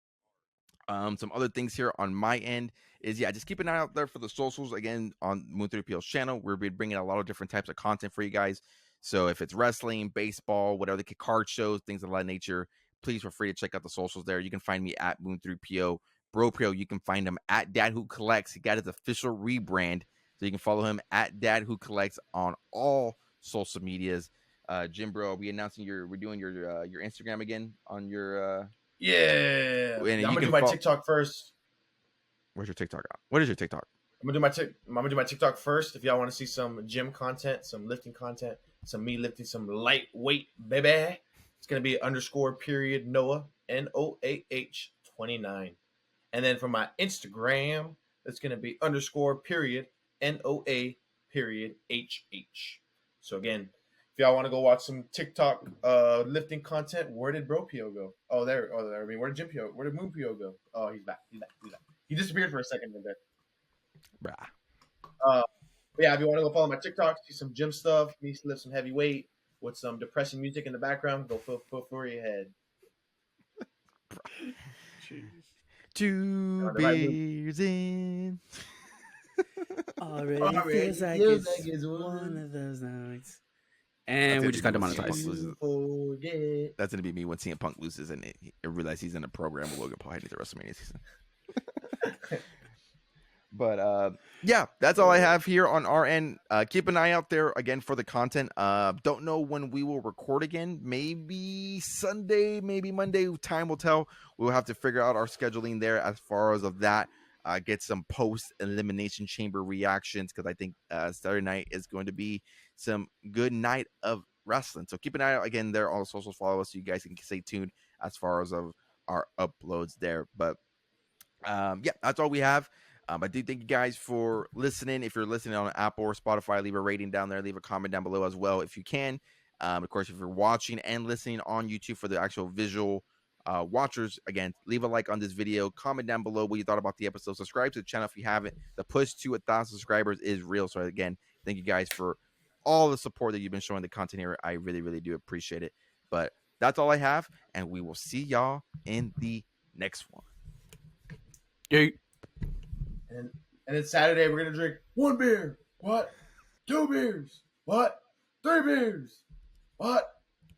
Some other things here on my end is, yeah, just keep an eye out there for the socials. Again, on Moon3PL's channel, we're bringing a lot of different types of content for you guys. So if it's wrestling, baseball, whatever, the card shows, things of that nature, please feel free to check out the socials there. You can find me at Moon3PO. Bro, you can find him at Dad Who Collects. He got his official rebrand, so you can follow him at Dad Who Collects on all social medias. Jim Bro, are we announcing we're doing your Instagram again on your Yeah. and I'm you gonna do can my follow. TikTok first. Where's your TikTok? What is your TikTok? I'm gonna do my TikTok first. If y'all want to see some gym content, some lifting content, some me lifting some lightweight, baby, it's gonna be _ Noah NOAH 29. And then for my Instagram, it's gonna be _ NOA HH. So again, if y'all want to go watch some TikTok lifting content, where did Bro Pio go? Oh, there. Oh, there. I mean, where did Jim Pio? Where did Moon Pio go? Oh, he's back. He's back. He's back. He disappeared for a second right there. Brah. But yeah, if you want to go follow my TikTok, see some gym stuff, me lift some heavy weight with some depressing music in the background, go feel free ahead. Two the right beers in. Already feels like it's one of those nights. And we just got demonetized. That's gonna be me when CM Punk loses and he realizes he's in a program with Logan Paul heading to WrestleMania season. But yeah, that's all I have here on our end. Keep an eye out there again for the content. Don't know when we will record again. Maybe Sunday, maybe Monday. Time will tell. We'll have to figure out our scheduling there as far as of that. Get some post Elimination Chamber reactions because I think Saturday night is going to be some good night of wrestling. So keep an eye out again there on the socials. Follow us so you guys can stay tuned as far as of our uploads there. But yeah, that's all we have. I do thank you guys for listening. If you're listening on Apple or Spotify, leave a rating down there. Leave a comment down below as well if you can. Of course, if you're watching and listening on YouTube for the actual visual watchers, again, leave a like on this video. Comment down below what you thought about the episode. Subscribe to the channel if you haven't. The push to 1,000 subscribers is real. So again, thank you guys for all the support that you've been showing the content here. I really, really do appreciate it. But that's all I have, and we will see y'all in the next one. Yeah. And then Saturday we're gonna drink 1 beer. What? 2 beers. What? 3 beers. What?